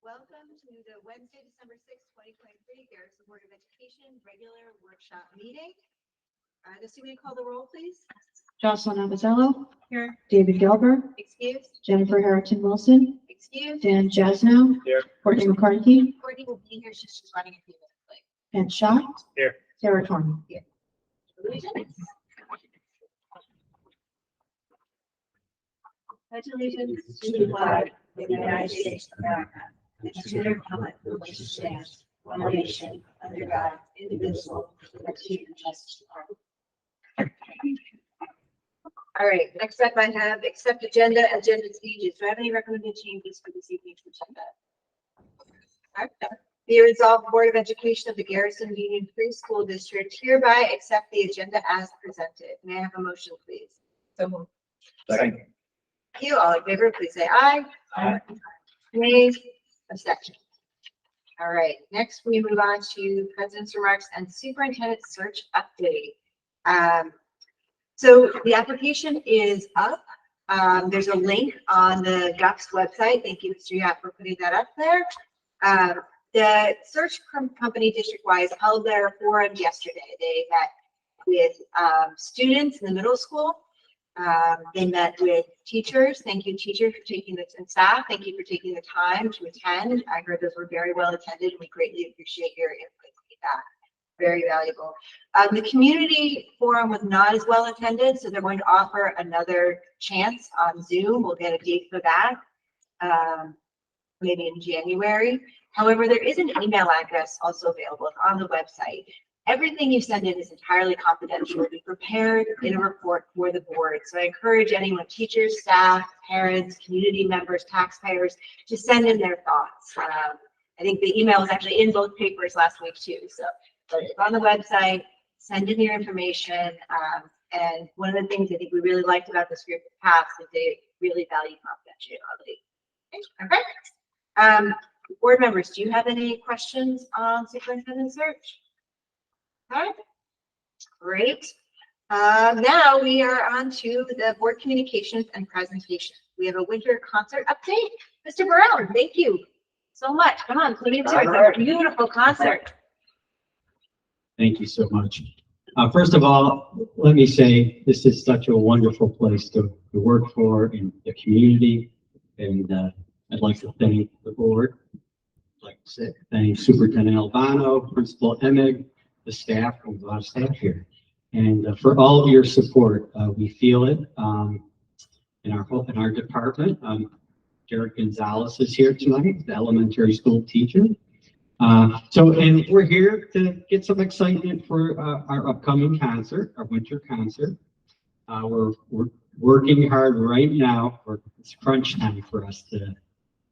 Welcome to the Wednesday, December 6th, 2023 Garrison Board of Education regular workshop meeting. Lucy, will you call the roll, please? Jocelyn Abazello. Here. David Gilbert. Excused. Jennifer Harrington Wilson. Excused. Dan Jasnow. Here. Courtney McCarthy. Courtney will be here. She's just running a few minutes late. And Shaw. Here. Sarah Torn. Allegiance. Pledge allegiance to the flag of the United States of America and to the republic for which it stands, one nation, under God, indivisible, with liberty and justice for all. All right, next up I have accept agenda changes. Do I have any recommended changes for this evening's agenda? All right. Be resolved, Board of Education of the Garrison Union Free School District hereby accept the agenda as presented. May I have a motion, please? So moved. Second. Thank you. All in favor, please say aye. Aye. Nays, abstention. All right, next we move on to President's remarks and superintendent search update. So the application is up. There's a link on the GUPS website. Thank you, Mr. Yap, for putting that up there. The search company district-wise held their forum yesterday. They met with students in the middle school. They met with teachers. Thank you, teachers, for taking the and staff. Thank you for taking the time to attend. I heard those were very well attended. We greatly appreciate your input and feedback. Very valuable. The community forum was not as well attended, so they're going to offer another chance on Zoom. We'll get a date for that, maybe in January. However, there is an email address also available. It's on the website. Everything you send in is entirely confidential. We prepared in a report for the board. So I encourage anyone, teachers, staff, parents, community members, taxpayers, to send in their thoughts. I think the email was actually in both papers last week too. So but it's on the website, send in your information. And one of the things I think we really liked about this group in the past is they really value confidentiality. Okay. Board members, do you have any questions on superintendent search? All right, great. Now we are on to the board communications and presentation. We have a winter concert update. Mr. Brown, thank you so much. Come on, put it into a beautiful concert. Thank you so much. First of all, let me say this is such a wonderful place to work for in the community, and I'd like to thank the board. I'd like to say thank Superintendent Albano, Principal Emig, the staff, and a lot of staff here, and for all of your support. We feel it in our department. Jared Gonzalez is here tonight, the elementary school teacher. And we're here to get some excitement for our upcoming concert, our winter concert. We're working hard right now. It's crunch time for us to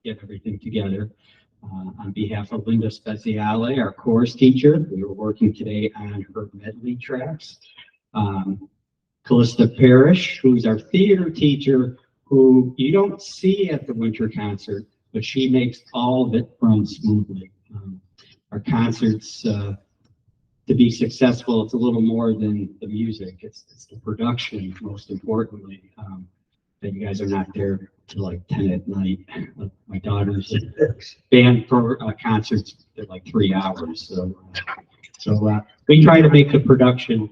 get everything together. On behalf of Linda Speziale, our chorus teacher, we were working today on her medley tracks. Callista Parrish, who's our theater teacher, who you don't see at the winter concert, but she makes all of it run smoothly. Our concerts, to be successful, it's a little more than the music. It's the production, most importantly, that you guys are not there till like 10 at night. My daughter's band for concerts at like 3 hours. So we try to make the production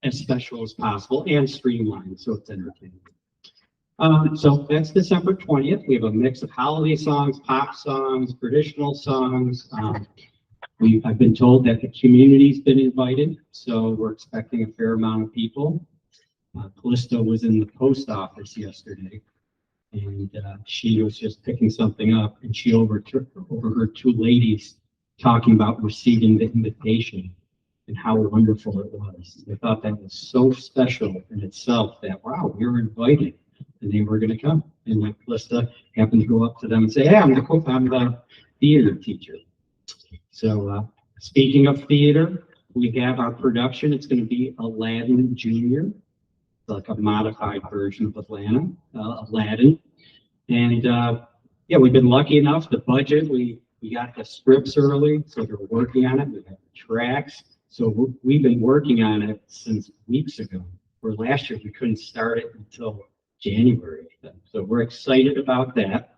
as special as possible and streamlined so it's entertaining. So that's December 20th. We have a mix of holiday songs, pop songs, traditional songs. I've been told that the community's been invited, so we're expecting a fair amount of people. Callista was in the post office yesterday, and she was just picking something up, and she overheard two ladies talking about receiving the invitation and how wonderful it was. They thought that was so special in itself that, wow, we were invited. And they were going to come, and like Callista happened to go up to them and say, "Hey, I'm the theater teacher." So speaking of theater, we have our production. It's going to be Aladdin Junior, like a modified version of Aladdin. And yeah, we've been lucky enough. The budget, we got the scripts early, so they're working on it. We got the tracks, so we've been working on it since weeks ago. Where last year we couldn't start it until January. So we're excited about that.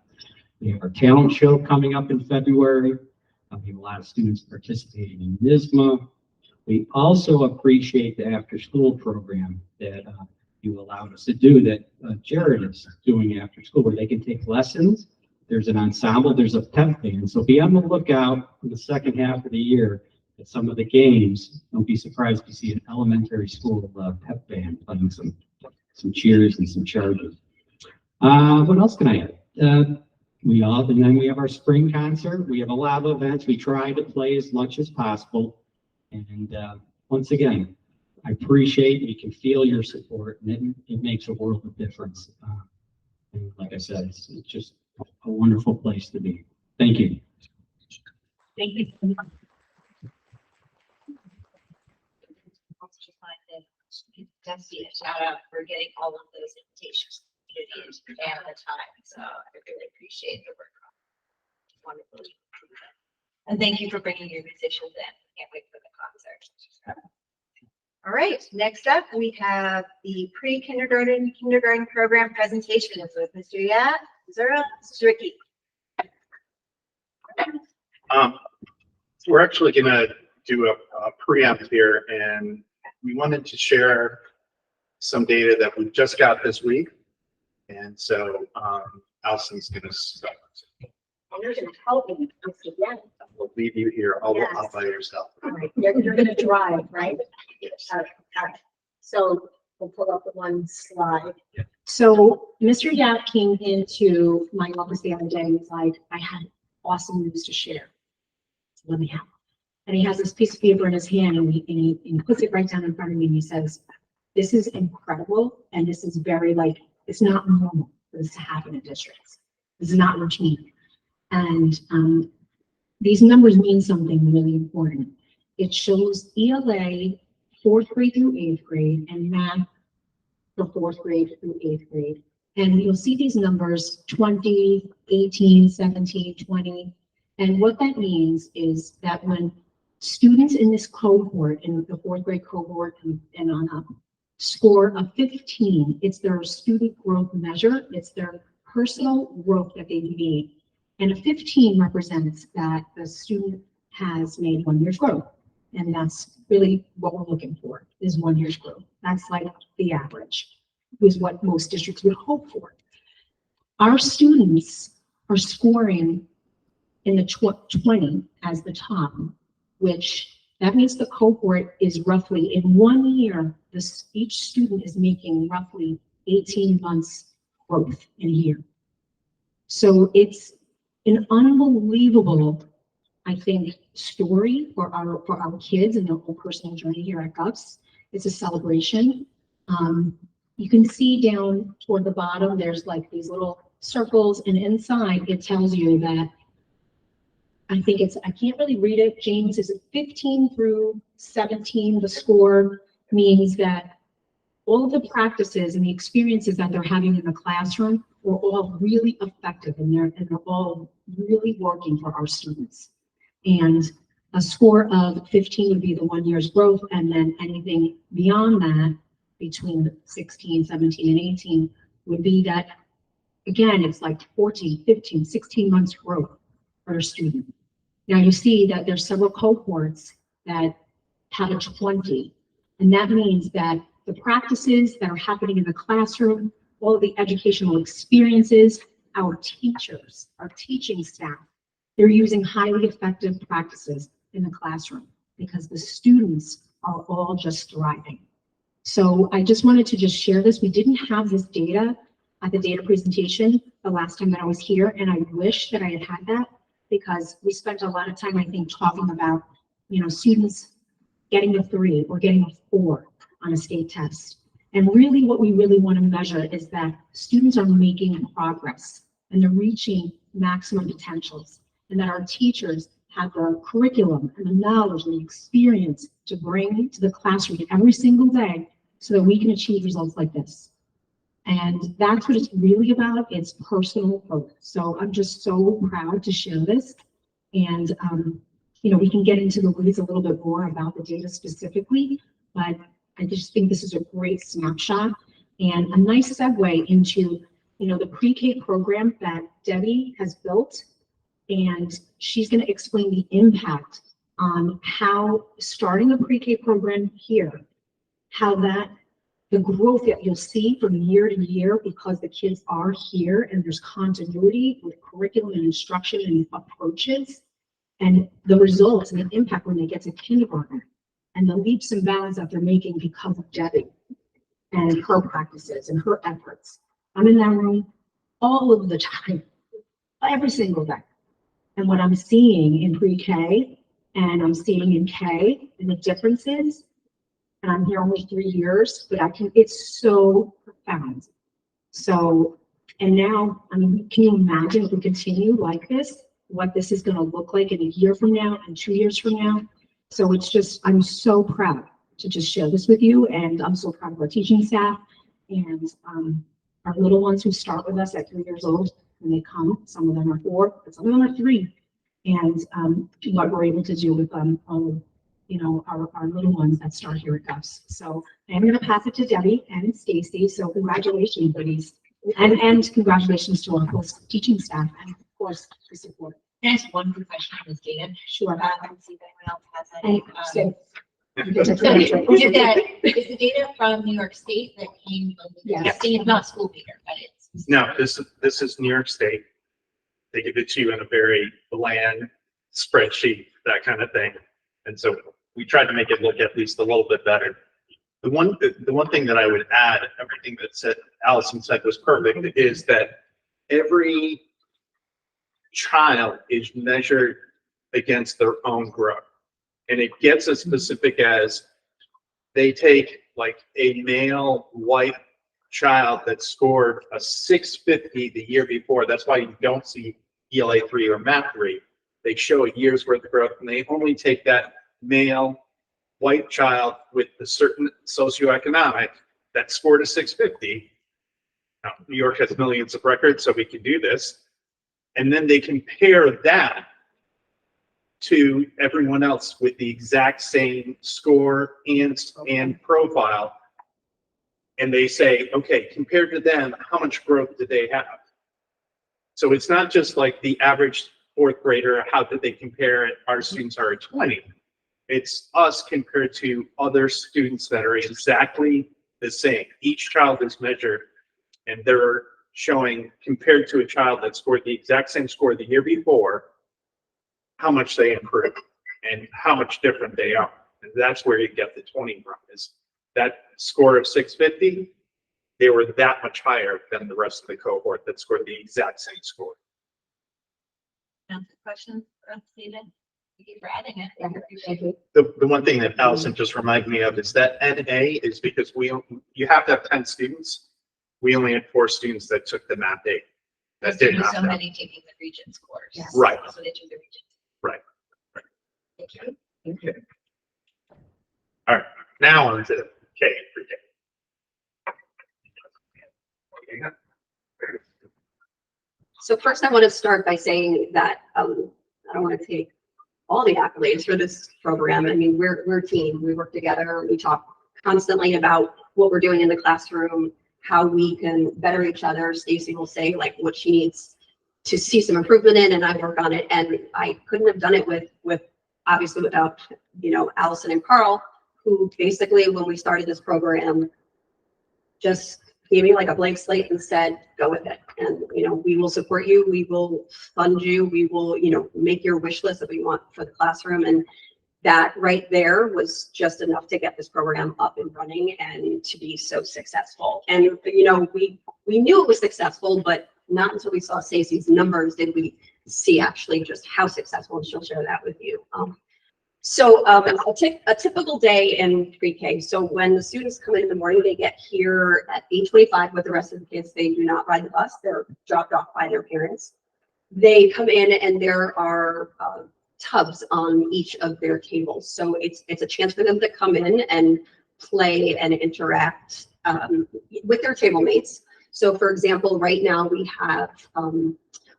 We have our talent show coming up in February. We have a lot of students participating in NISMA. We also appreciate the after-school program that you allowed us to do, that Jared is doing after school, where they can take lessons. There's an ensemble, there's a pep band. So be on the lookout in the second half of the year at some of the games. Don't be surprised to see an elementary school pep band playing some cheers and some charges. What else can I add? And then we have our spring concert. We have a lot of events. We try to play as much as possible. And once again, I appreciate, we can feel your support, and it makes a world of difference. And like I said, it's just a wonderful place to be. Thank you. Thank you. Just wanted to give Dusty a shout out for getting all of those invitations and the time. So I really appreciate the work. Wonderful. And thank you for bringing your musicians in. Can't wait for the concert. All right, next up we have the pre-kindergarten kindergarten program presentations with Mr. Zura, Mr. Ricky. We're actually going to do a preempt here, and we wanted to share some data that we just got this week. And so Allison's going to start. You're going to help me, Mr. Yen. We'll leave you here all Yes. by yourself. All right, you're going to drive, right? Yes. All right. So we'll pull up the one slide. Yeah. So Mr. Yap came into my office the other day and was like, I had awesome news to share. So let me have it. And he has this piece of paper in his hand, and he puts it right down in front of me, and he says, this is incredible, and this is very, like, it's not normal for this to happen in districts. This is not routine. And these numbers mean something really important. It shows ELA 4th grade through 8th grade and math for 4th grade through 8th grade. And you'll see these numbers 20, 18, 17, 20. And what that means is that when students in this cohort, in the 4th grade cohort and on up, score a 15, it's their student growth measure. It's their personal growth that they've made. And a 15 represents that the student has made 1 year's growth. And that's really what we're looking for, is 1 year's growth. That's like the average, is what most districts would hope for. Our students are scoring in the 20 as the top, which that means the cohort is roughly, in 1 year, each student is making roughly 18 months growth in a year. So it's an unbelievable, I think, story for our kids and their whole personal journey here at GUFS. It's a celebration. You can see down toward the bottom, there's like these little circles, and inside it tells you that, I think it's, I can't really read it, James, is it 15 through 17, the score means that all of the practices and the experiences that they're having in the classroom were all really effective, and they're all really working for our students. And a score of 15 would be the 1 year's growth, and then anything beyond that, between 16, 17, and 18, would be that, again, it's like 14, 15, 16 months growth for a student. Now you see that there's several cohorts that have a 20, and that means that the practices that are happening in the classroom, all of the educational experiences, our teachers, our teaching staff, they're using highly effective practices in the classroom because the students are all just thriving. So I just wanted to just share this. We didn't have this data at the data presentation the last time that I was here, and I wish that I had had that, because we spent a lot of time, I think, talking about, you know, students getting a 3 or getting a 4 on a state test. And really what we really want to measure is that students are making progress and they're reaching maximum potentials, and that our teachers have the curriculum and the knowledge and the experience to bring to the classroom every single day so that we can achieve results like this. And that's what it's really about. It's personal growth. So I'm just so proud to share this. And, you know, we can get into the weeds a little bit more about the data specifically, but I just think this is a great snapshot and a nice segue into, you know, the pre-K program that Debbie has built, and she's going to explain the impact on how starting a pre-K program here, how that the growth that you'll see from year to year because the kids are here and there's continuity with curriculum and instruction and approaches, and the results and the impact when they get to kindergarten, and the leaps and bounds that they're making because of Debbie and her practices and her efforts. I'm in that room all of the time, every single day. And what I'm seeing in pre-K and I'm seeing in K and the differences, and I'm here only 3 years, but it's so profound. So, and now, I mean, can you imagine if we continue like this, what this is going to look like in a year from now and 2 years from now? So it's just, I'm so proud to just share this with you, and I'm so proud of our teaching staff and our little ones who start with us at 3 years old when they come. Some of them are 4, but some of them are 3. And what we're able to do with all of, you know, our little ones that start here at Gus. So I'm going to pass it to Debbie and Stacy. So congratulations, ladies, and congratulations to our whole teaching staff and of course the support. Can I ask one quick question on this data? Sure. And see if anyone else has And any. Is the data from New York State that came from the Yes. state, not school data, but it's. No, this is New York State. They give it to you in a very bland spreadsheet, that kind of thing. And so we tried to make it look at least a little bit better. The one thing that I would add, everything that Allison said was perfect, is that every child is measured against their own growth. And it gets as specific as they take like a male white child that scored a 650 the year before. That's why you don't see ELA 3 or Math 3. They show a year's worth of growth, and they only take that male white child with a certain socioeconomic that scored a 650. Now, New York has millions of records, so we can do this. And then they compare that to everyone else with the exact same score and profile. And they say, okay, compared to them, how much growth did they have? So it's not just like the average 4th grader, how did they compare it? Our students are at 20. It's us compared to other students that are exactly the same. Each child is measured, and they're showing, compared to a child that scored the exact same score the year before, how much they improved and how much different they are. And that's where you get the 20 from, is that score of 650, they were that much higher than the rest of the cohort that scored the exact same score. Questions for Stephen? Thank you for adding it. Thank you. The one thing that Allison just reminded me of is that NA is because you have to have 10 students. We only had 4 students that took the math 8. That did not. So many taking the Regents course. Yes. Right. So they do the Regents. Right. Thank you. Okay. All right. Now on to K and pre-K. So first I want to start by saying that I don't want to take all the accolades for this program. I mean, we're a team. We work together. We talk constantly about what we're doing in the classroom, how we can better each other. Stacy will say like what she needs to see some improvement in, and I work on it. And I couldn't have done it with obviously without, you know, Allison and Carl, who basically when we started this program just gave me like a blank slate and said, go with it. And, you know, we will support you. We will fund you. We will, you know, make your wish list that we want for the classroom. And that right there was just enough to get this program up and running and to be so successful. And, you know, we knew it was successful, but not until we saw Stacey's numbers did we see actually just how successful, and she'll share that with you. So a typical day in pre-K. So when the students come in the morning, they get here at 8:25 with the rest of the kids. They do not ride the bus. They're dropped off by their parents. They come in and there are tubs on each of their tables. So it's a chance for them to come in and play and interact with their table mates. So for example, right now we have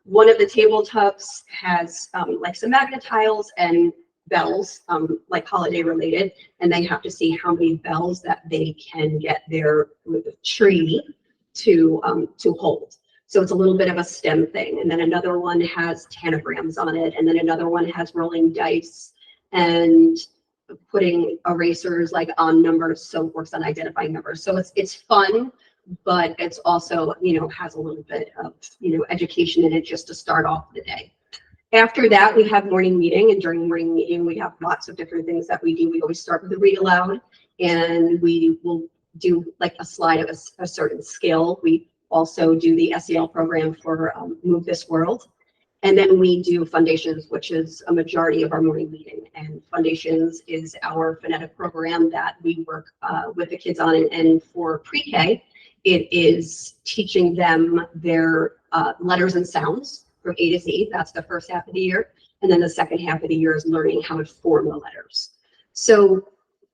one of the table tubs has like some magnet tiles and bells, like holiday related, and they have to see how many bells that they can get there with a tree to hold. So it's a little bit of a STEM thing. And then another one has tanagrams on it. And then another one has rolling dice and putting erasers like on numbers. So it works on identifying numbers. So it's fun, but it's also, has a little bit of, education in it just to start off the day. After that, we have morning meeting, and during morning meeting, we have lots of different things that we do. We always start with a read aloud, and we will do like a slide of a certain skill. We also do the SEL program for Move This World. And then we do Foundations, which is a majority of our morning meeting. And Foundations is our phonetic program that we work with the kids on. And for pre-K, it is teaching them their letters and sounds from A to Z. That's the first half of the year. And then the second half of the year is learning how to form the letters. So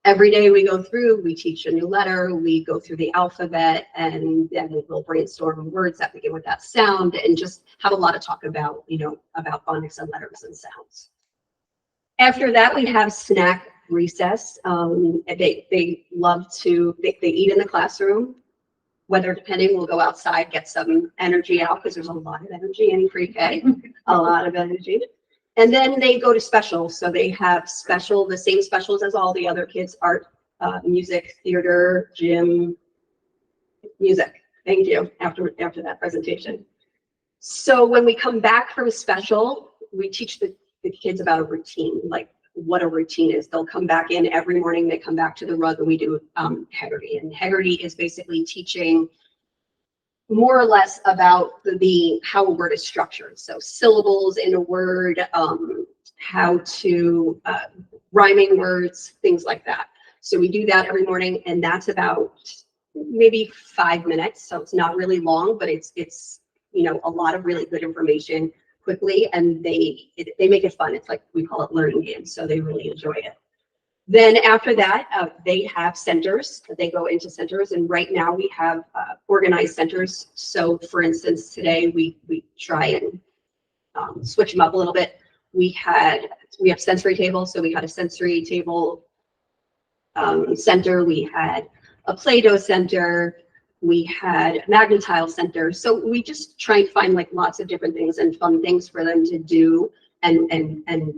every day we go through, we teach a new letter, we go through the alphabet, and then we'll brainstorm words that begin with that sound and just have a lot of talk about, about phonics and letters and sounds. After that, we have snack recess. They love to, they eat in the classroom. Weather depending, we'll go outside, get some energy out because there's a lot of energy in pre-K, a lot of energy. And then they go to specials. So they have the same specials as all the other kids: art, music, theater, gym, music. Thank you, after that presentation. So when we come back from a special, we teach the kids about a routine, like what a routine is. They'll come back in every morning, they come back to the rug, and we do Haggerty. And Haggerty is basically teaching more or less about how a word is structured. So syllables in a word, how to rhyming words, things like that. So we do that every morning, and that's about maybe 5 minutes. So it's not really long, but it's a lot of really good information quickly, and they make it fun. It's like, we call it learning games, so they really enjoy it. Then after that, they have centers. They go into centers, and right now we have organized centers. So for instance, today we try and switch them up a little bit. We have sensory tables, so we had a sensory table center. We had a Play-Doh center. We had Magnetile center. So we just try and find like lots of different things and fun things for them to do and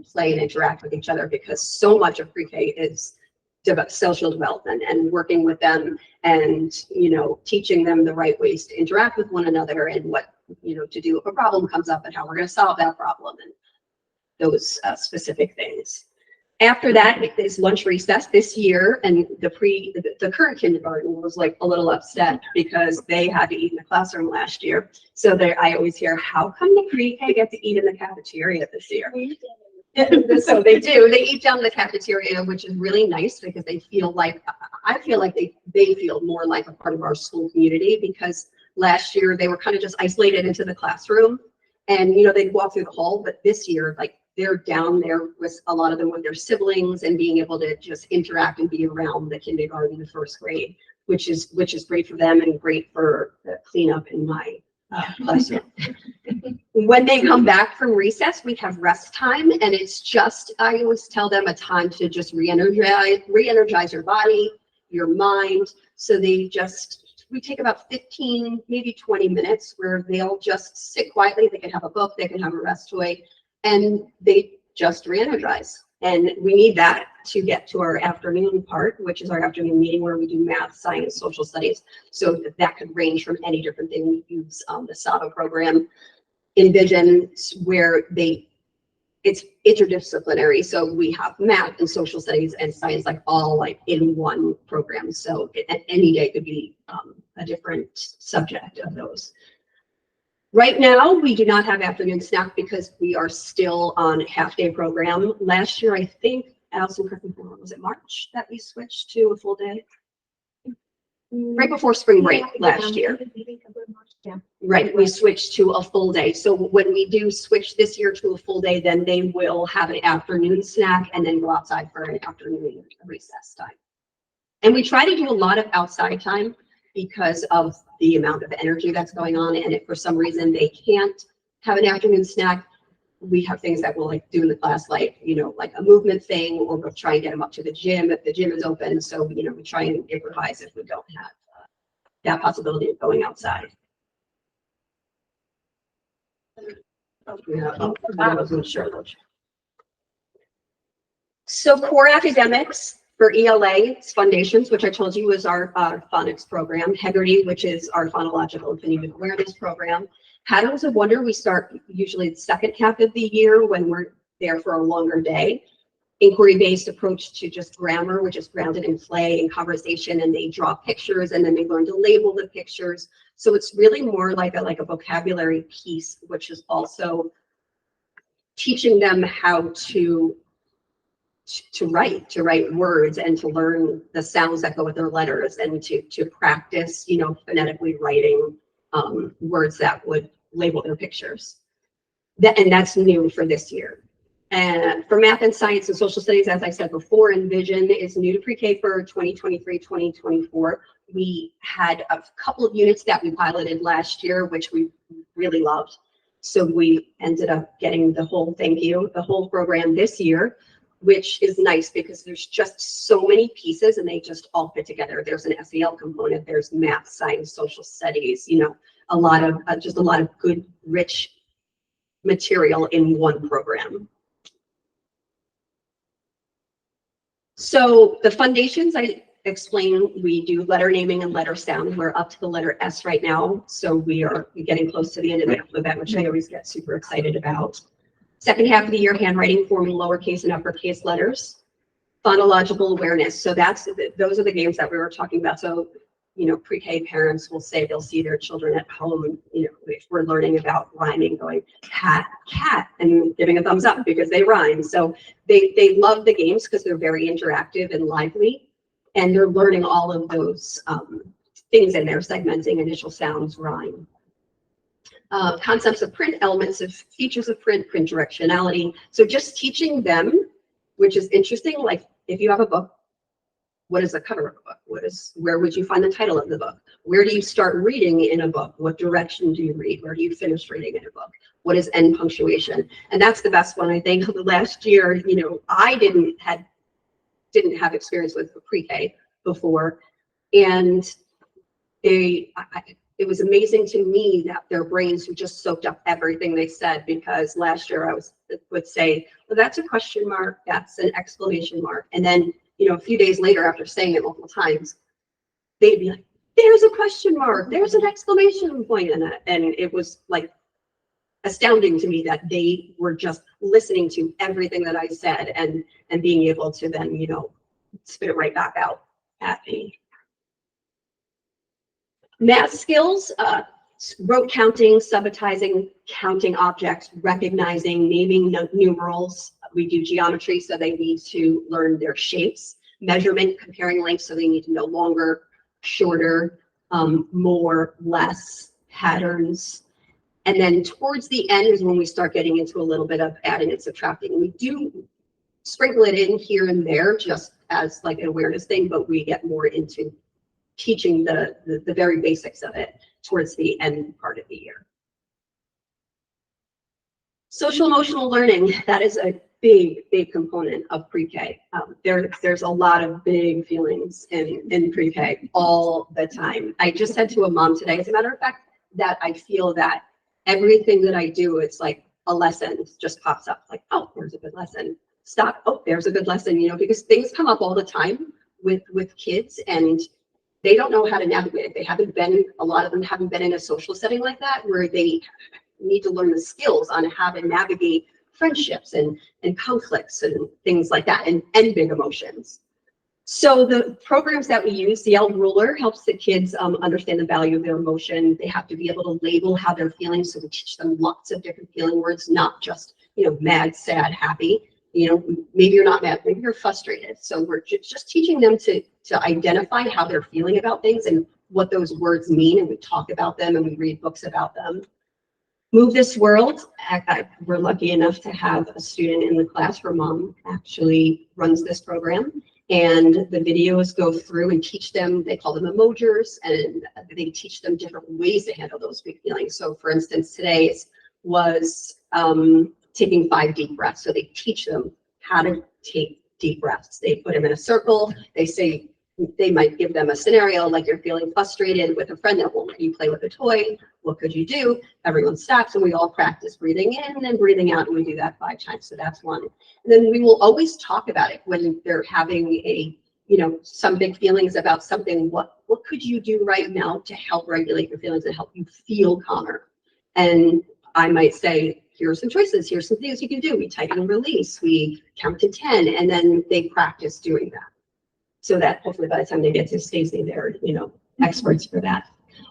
play and interact with each other, because so much of pre-K is social development and working with them and, teaching them the right ways to interact with one another and what, to do if a problem comes up and how we're going to solve that problem and those specific things. After that is lunch recess this year, and the current kindergarten was like a little upset because they had to eat in the classroom last year. So I always hear, how come the pre-K get to eat in the cafeteria this year? So they do. They eat down in the cafeteria, which is really nice because I feel like they feel more like a part of our school community, because last year they were kind of just isolated into the classroom, and they'd walk through the hall. But this year, like, they're down there with a lot of them with their siblings and being able to just interact and be around the kindergarten and first grade, which is great for them and great for the cleanup in my classroom. When they come back from recess, we have rest time, and it's just, I always tell them, a time to just re-energize your body, your mind. So we take about 15, maybe 20 minutes where they'll just sit quietly. They can have a book, they can have a rest toy, and they just re-energize. And we need that to get to our afternoon part, which is our afternoon meeting where we do math, science, social studies. So that could range from any different thing. We use the SAVA program, Envision, where it's interdisciplinary. So we have math and social studies and science, like all like in one program. So any day could be a different subject of those. Right now, we do not have afternoon snack because we are still on half-day program. Last year, I think, Allison, correct me if I'm wrong, was it March that we switched to a full day? Right before spring break last year. Yeah. Right, we switched to a full day. So when we do switch this year to a full day, then they will have an afternoon snack and then go outside for an afternoon recess time. And we try to do a lot of outside time because of the amount of energy that's going on. And if for some reason they can't have an afternoon snack, we have things that we'll like do in the class, like, like a movement thing, or we'll try and get them up to the gym if the gym is open. So, we try and improvise if we don't have that possibility of going outside. Yeah, I wasn't sure. So core academics for ELA foundations, which I told you was our phonics program, Hegarty, which is our phonological and phonemic awareness program. Patterns of Wonder, we start usually the second half of the year when we're there for a longer day. Inquiry-based approach to just grammar, which is grounded in play and conversation, and they draw pictures and then they learn to label the pictures. So it's really more like a vocabulary piece, which is also teaching them how to write words and to learn the sounds that go with their letters and to practice, phonetically writing words that would label their pictures. And that's new for this year. And for math and science and social studies, as I said before, Envision is new to pre-K for 2023-2024. We had a couple of units that we piloted last year, which we really loved. So we ended up getting the whole program this year, which is nice because there's just so many pieces and they just all fit together. There's an SEL component, there's math, science, social studies, a lot of good, rich material in one program. So the foundations, I explained, we do letter naming and letter sound. We're up to the letter S right now. So we are getting close to the end of the alphabet, which I always get super excited about. Second half of the year, handwriting, forming lowercase and uppercase letters. Phonological awareness. So those are the games that we were talking about. So, pre-K parents will say they'll see their children at home, if we're learning about rhyming, going cat, cat, and giving a thumbs up because they rhyme. So they love the games because they're very interactive and lively, and they're learning all of those things in there, segmenting, initial sounds, rhyme. Concepts of print, elements of features of print directionality. So just teaching them, which is interesting, like if you have a book, what is the cover of a book? Where would you find the title of the book? Where do you start reading in a book? What direction do you read? Where do you finish reading in a book? What is end punctuation? And that's the best one, I think. Last year, I didn't have experience with pre-K before, and it was amazing to me that their brains just soaked up everything they said, because last year I would say, well, that's a question mark, that's an exclamation mark. And then, a few days later, after saying it multiple times, they'd be like, there's a question mark, there's an exclamation point in it. And it was like astounding to me that they were just listening to everything that I said and being able to then, spit it right back out at me. Math skills, rote counting, subitizing, counting objects, recognizing, naming numerals. We do geometry, so they need to learn their shapes. Measurement, comparing lengths, so they need to know longer, shorter, more, less, patterns. And then towards the end is when we start getting into a little bit of adding and subtracting. We do sprinkle it in here and there just as like an awareness thing, but we get more into teaching the very basics of it towards the end part of the year. Social emotional learning, that is a big component of pre-K. There's a lot of big feelings in pre-K all the time. I just said to a mom today, as a matter of fact, that I feel that everything that I do, it's like a lesson just pops up, like, oh, there's a good lesson. Stop, oh, there's a good lesson, because things come up all the time with kids, and they don't know how to navigate it. A lot of them haven't been in a social setting like that, where they need to learn the skills on how to navigate friendships and conflicts and things like that, and big emotions. So the programs that we use, the L ruler helps the kids understand the value of their emotion. They have to be able to label how they're feeling, so we teach them lots of different feeling words, not just mad, sad, happy. Maybe you're not mad, maybe you're frustrated. So we're just teaching them to identify how they're feeling about things and what those words mean, and we talk about them and we read books about them. Move This World, we're lucky enough to have a student in the class, her mom actually runs this program, and the videos go through and teach them, they call them emojis, and they teach them different ways to handle those big feelings. So for instance, today's was taking 5 deep breaths. So they teach them how to take deep breaths. They put them in a circle. They say, they might give them a scenario, like you're feeling frustrated with a friend that won't let you play with a toy. What could you do? Everyone stops and we all practice breathing in and breathing out, and we do that 5 times. So that's one. And then we will always talk about it when they're having a, some big feelings about something. What could you do right now to help regulate your feelings and help you feel calmer? And I might say, here are some choices. Here's some things you can do. We tighten and release. We count to 10, and then they practice doing that. So that hopefully by the time they get to Stacy, they're, experts for that.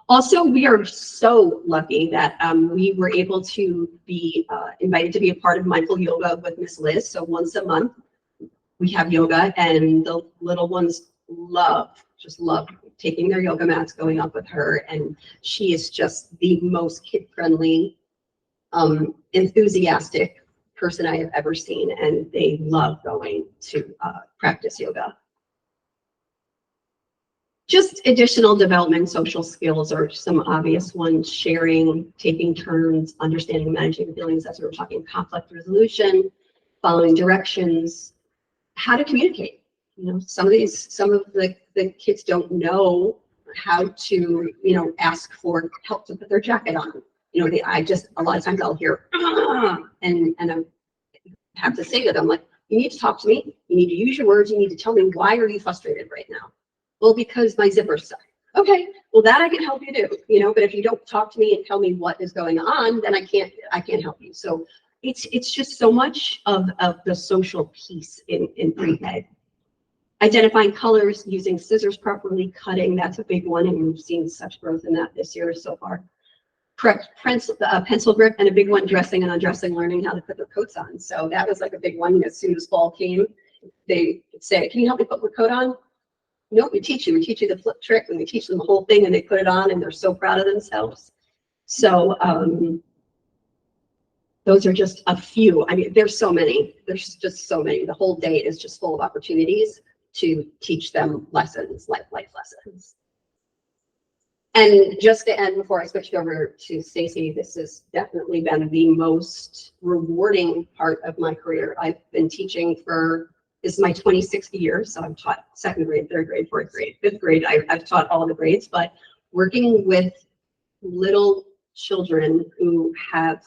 Also, we are so lucky that we were able to be invited to be a part of mindful yoga with Miss Liz. So once a month, we have yoga, and the little ones just love taking their yoga mats, going up with her. And she is just the most kid-friendly, enthusiastic person I have ever seen. And they love going to practice yoga. Just additional development, social skills are some obvious ones: sharing, taking turns, understanding and managing feelings, as we were talking, conflict resolution, following directions, how to communicate. Some of the kids don't know how to, ask for help to put their jacket on. A lot of times I'll hear, and I have to say to them, like, you need to talk to me. You need to use your words. You need to tell me, why are you frustrated right now? Well, because my zipper's stuck. Okay, well, that I can help you do, but if you don't talk to me and tell me what is going on, then I can't help you. So it's just so much of the social piece in pre-med. Identifying colors, using scissors properly, cutting, that's a big one, and we've seen such growth in that this year so far. Correct pencil grip, and a big one, dressing and undressing, learning how to put their coats on. So that was like a big one. As soon as fall came, they would say, can you help me put my coat on? Nope, we teach you the flip trick, and we teach them the whole thing, and they put it on, and they're so proud of themselves. So those are just a few. I mean, there's so many. There's just so many. The whole day is just full of opportunities to teach them lessons, life lessons. And just to end, before I switch over to Stacy, this has definitely been the most rewarding part of my career. I've been teaching this is my 26th year, so I've taught 2nd grade, 3rd grade, 4th grade, 5th grade. I've taught all the grades, but working with little children who have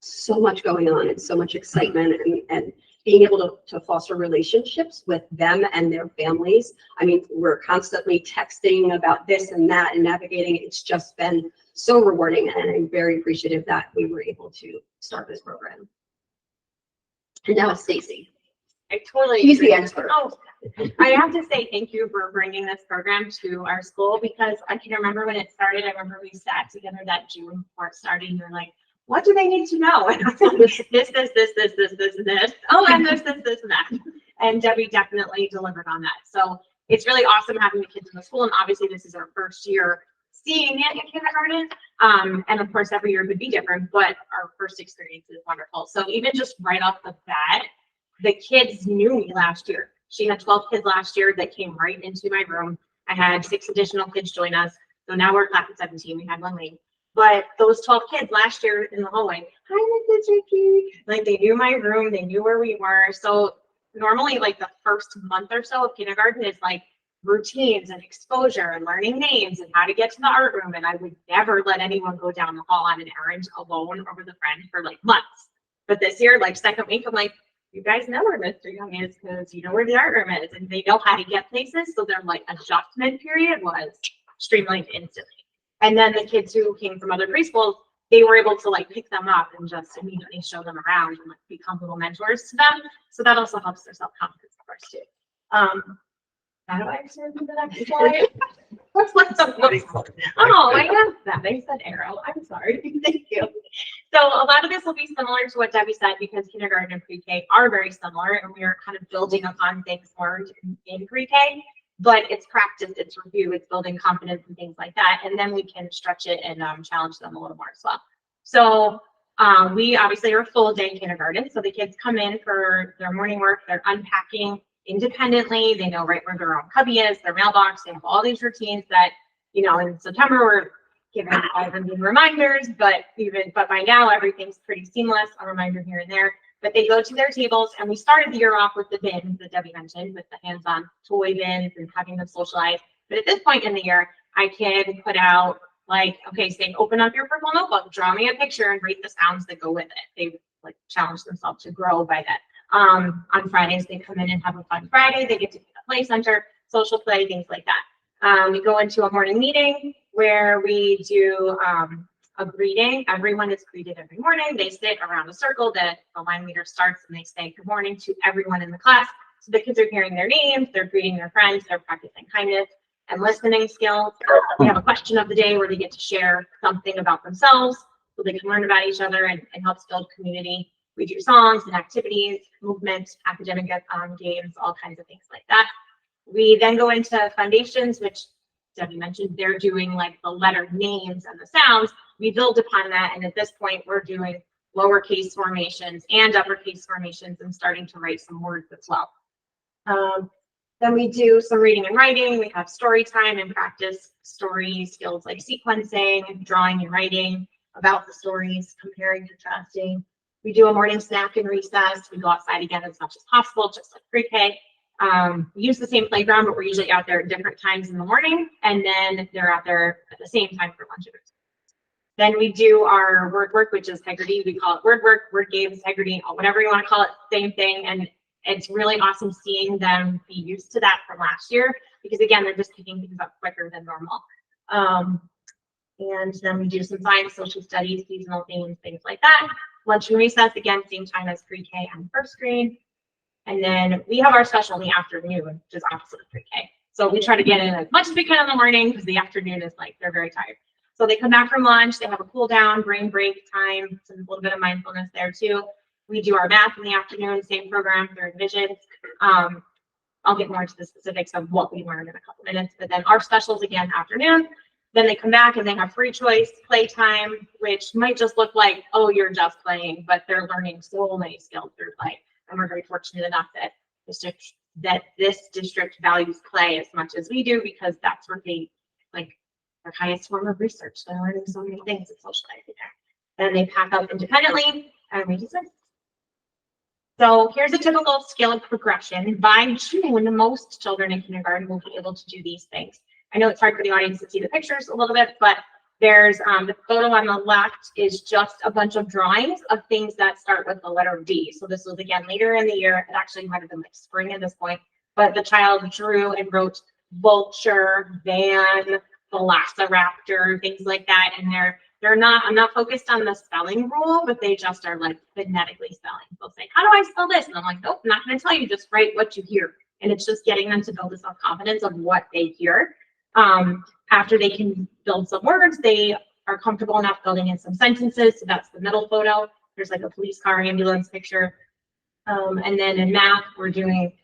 so much going on and so much excitement, and being able to foster relationships with them and their families. I mean, we're constantly texting about this and that and navigating. It's just been so rewarding, and I'm very appreciative that we were able to start this program. And now it's Stacy. I totally She's agree. the expert. Oh, I have to say thank you for bringing this program to our school, because I can remember when it started. I remember we sat together that June before it started, and you're like, what do they need to know? And I was like, this, and this. Oh, and this, and that. And Debbie definitely delivered on that. So it's really awesome having the kids in the school. And obviously this is our first year seeing it in kindergarten. And of course, every year would be different, but our first experience is wonderful. So even just right off the bat, the kids knew me last year. She had 12 kids last year that came right into my room. I had 6 additional kids join us. So now we're class of 17. We had 1 lead. But those 12 kids last year in the hallway, hi, Mrs. Ricky. Like, they knew my room, they knew where we were. So normally, like, the first month or so of kindergarten is like routines and exposure and learning names and how to get to the art room. And I would never let anyone go down the hall on an errand alone or with a friend for like months. But this year, like 2nd week, I'm like, you guys know where Mr. Young is because you know where the art room is, and they know how to get places. So their like adjustment period was streamlined instantly. And then the kids who came from other preschools, they were able to like pick them up and just immediately show them around and like become little mentors to them. So that also helps their self-confidence, of course, too. How do I answer the next slide? Oh, I got that. I said arrow. I'm sorry. Thank you. So a lot of this will be similar to what Debbie said, because kindergarten and pre-K are very similar, and we are kind of building upon things learned in pre-K. But it's practice, it's review, it's building confidence and things like that. And then we can stretch it and challenge them a little more as well. So we obviously are full day kindergarten. So the kids come in for their morning work, they're unpacking independently. They know right where their own cubby is, their mailbox. They have all these routines that, you know, in September we're giving all of them reminders, but by now everything's pretty seamless, a reminder here and there. but they go to their tables, and we started the year off with the bins that Debbie mentioned, with the hands-on toy bins and having them socialize. But at this point in the year, I can put out like, okay, say, open up your purple notebook, draw me a picture, and rate the sounds that go with it. They like challenge themselves to grow by that. On Fridays, they come in and have a fun Friday. They get to be a play center, social play, things like that. We go into a morning meeting where we do a greeting. Everyone is greeted every morning. They sit around a circle. The line leader starts and they say good morning to everyone in the class. So the kids are hearing their names, they're greeting their friends, they're practicing kindness and listening skills. We have a question of the day where they get to share something about themselves so they can learn about each other and helps build community. We do songs and activities, movement, academic games, all kinds of things like that. We then go into foundations, which Debbie mentioned. They're doing like the letter names and the sounds. We build upon that, and at this point, we're doing lowercase formations and uppercase formations and starting to write some words as well. Then we do some reading and writing. We have story time and practice story skills like sequencing, drawing and writing about the stories, comparing, contrasting. We do a morning snack in recess. We go outside again as much as possible, just like pre-K. We use the same playground, but we're usually out there at different times in the morning, and then they're out there at the same time for lunch. Then we do our word work, which is Heggerty. We call it word work, word games, Heggerty, whatever you want to call it, same thing. And it's really awesome seeing them be used to that from last year, because again, they're just picking things up quicker than normal. And then we do some science, social studies, seasonal themes, things like that. Lunch and recess, again, same time as pre-K and first grade. And then we have our special in the afternoon, which is opposite of pre-K. So we try to get in as much as we can in the morning, because the afternoon is like, they're very tired. So they come back from lunch, they have a cool down, brain break time, some little bit of mindfulness there too. We do our math in the afternoon, same program, third vision. I'll get more into the specifics of what we learned in a couple minutes, but then our specials again, afternoon. Then they come back and they have free choice playtime, which might just look like, oh, you're just playing, but they're learning so many skills through play. And we're very fortunate enough that this district values play as much as we do, because that's where they like their highest form of research. They're learning so many things at socializing there. And they pack up independently and we dismiss. So here's a typical skill progression. By June, most children in kindergarten will be able to do these things. I know it's hard for the audience to see the pictures a little bit, but there's the photo on the left is just a bunch of drawings of things that start with the letter D. So this was again later in the year. It actually might have been like spring at this point, but the child drew and wrote vulture, van, velociraptor, things like that. And I'm not focused on the spelling rule, but they just are like phonetically spelling. They'll say, how do I spell this? And I'm like, nope, I'm not going to tell you, just write what you hear. And it's just getting them to build a self-confidence of what they hear. After they can build some words, they are comfortable enough building in some sentences. So that's the middle photo. There's like a police car, ambulance picture. And then in math, we're doing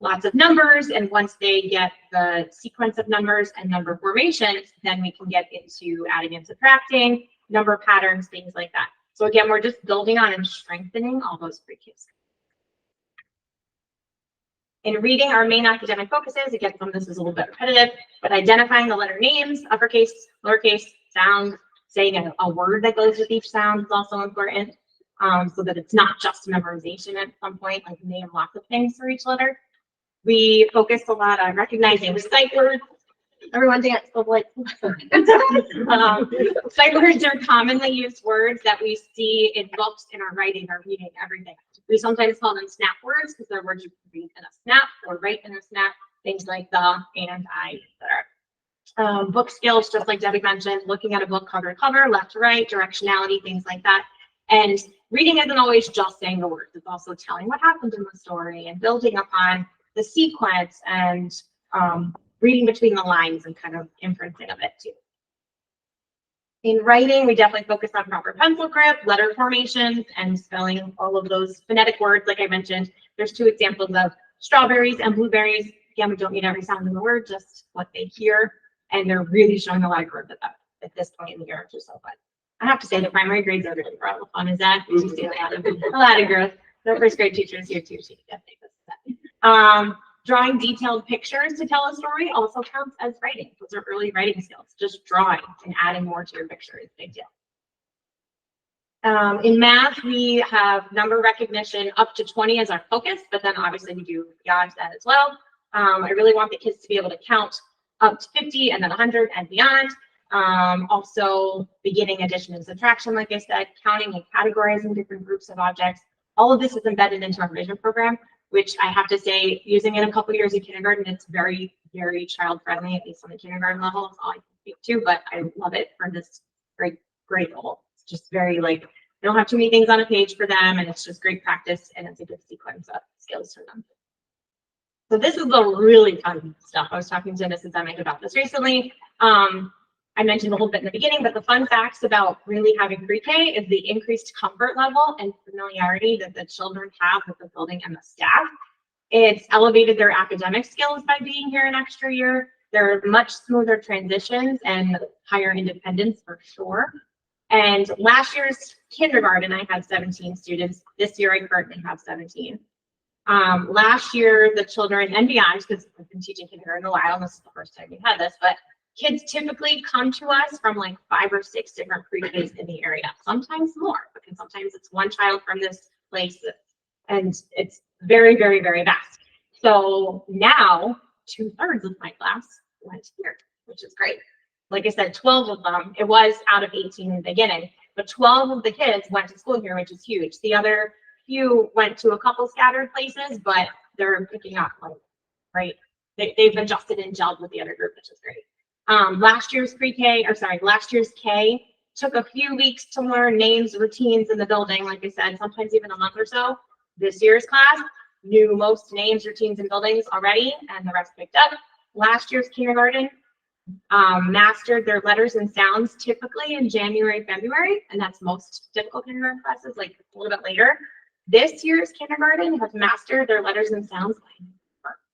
lots of numbers. And once they get the sequence of numbers and number formations, then we can get into adding and subtracting, number patterns, things like that. So again, we're just building on and strengthening all those pre-Ks. In reading, our main academic focuses, again, some of this is a little bit repetitive, but identifying the letter names, uppercase, lowercase, sound, saying a word that goes with each sound is also important, so that it's not just memorization at some point, like name lots of things for each letter. We focused a lot on recognizing sight words. Everyone dance, but like sight words are commonly used words that we see in books, in our writing, our reading, everything. We sometimes call them snap words because they're words you can read in a snap or write in a snap, things like the, and, I, etc. Book skills, just like Debbie mentioned, looking at a book cover to cover, left to right, directionality, things like that. And reading isn't always just saying the words, it's also telling what happened in the story and building upon the sequence and reading between the lines and kind of inferencing of it too. In writing, we definitely focus on proper pencil grip, letter formations, and spelling all of those phonetic words. Like I mentioned, there's two examples of strawberries and blueberries. Again, we don't need every sound in the word, just what they hear. And they're really showing a lot of growth at this point in the year, which is so fun. I have to say the primary grades are really proud of fun. Is that you see a lot of growth. The first grade teachers here too. She definitely does that. Drawing detailed pictures to tell a story also counts as writing. Those are early writing skills. Just drawing and adding more to your picture is a big deal. In math, we have number recognition up to 20 as our focus, but then obviously we do beyond that as well. I really want the kids to be able to count up to 50 and then 100 and beyond. Also beginning addition and subtraction, like I said, counting and categorizing different groups of objects. All of this is embedded into our vision program, which I have to say, using it a couple years of kindergarten, it's very, very child friendly, at least on the kindergarten level. It's all I can speak to, but I love it for this grade level. It's just very like, I don't have too many things on a page for them, and it's just great practice, and it's a good sequence of skills for them. So this is the really fun stuff. I was talking to Mrs. Emmett about this recently. I mentioned a little bit in the beginning, but the fun facts about really having pre-K is the increased comfort level and familiarity that the children have with the building and the staff. It's elevated their academic skills by being here an extra year. There are much smoother transitions and higher independence for sure. And last year's kindergarten, I had 17 students. This year, I currently have 17. Last year, the children and beyond, because I've been teaching kindergarten a while, and this is the first time we had this, but kids typically come to us from like 5 or 6 different pre-Ks in the area, sometimes more, because sometimes it's one child from this place, and it's very, very, very vast. So now 2/3 of my class went here, which is great. Like I said, 12 of them, it was out of 18 in the beginning, but 12 of the kids went to school here, which is huge. The other few went to a couple scattered places, but they're picking up, like, right? They've adjusted and gelled with the other group, which is great. Last year's K took a few weeks to learn names, routines in the building. Like I said, sometimes even a month or so. This year's class knew most names, routines, and buildings already, and the rest picked up. Last year's kindergarten mastered their letters and sounds typically in January, February, and that's most typical kindergarten classes, like a little bit later. This year's kindergarten has mastered their letters and sounds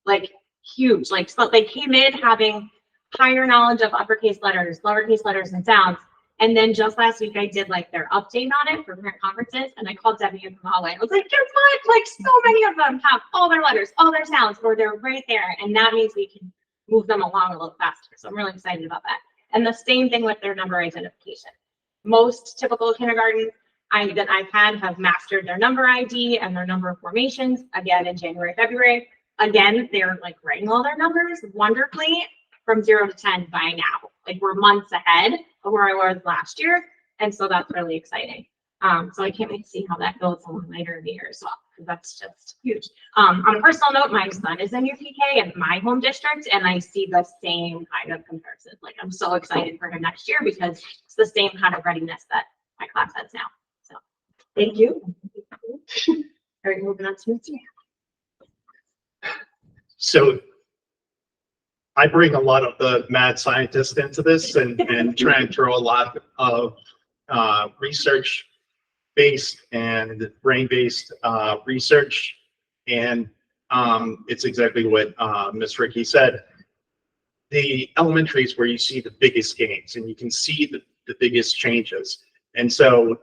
like huge. Like, so they came in having higher knowledge of uppercase letters, lowercase letters, and sounds. And then just last week, I did like their update on it for parent conferences, and I called Debbie in the hallway. I was like, guess what? Like, so many of them have all their letters, all their sounds, or they're right there. And that means we can move them along a little faster. So I'm really excited about that. And the same thing with their number identification. Most typical kindergarten that I've had have mastered their number ID and their number formations, again, in January, February. Again, they're like writing all their numbers wonderfully from 0 to 10 by now. Like, we're months ahead of where I was last year. And so that's really exciting. So I can't wait to see how that goes a little later in the year as well, because that's just huge. On a personal note, my son is in UPK in my home district, and I see the same kind of comparison. Like, I'm so excited for him next year because it's the same kind of readiness that my class has now. So thank you. All right, moving on to Mr. So I bring a lot of the mad scientists into this and try and throw a lot of research-based and brain-based research. And it's exactly what Ms. Ricky said. The elementary is where you see the biggest gains, and you can see the biggest changes. And so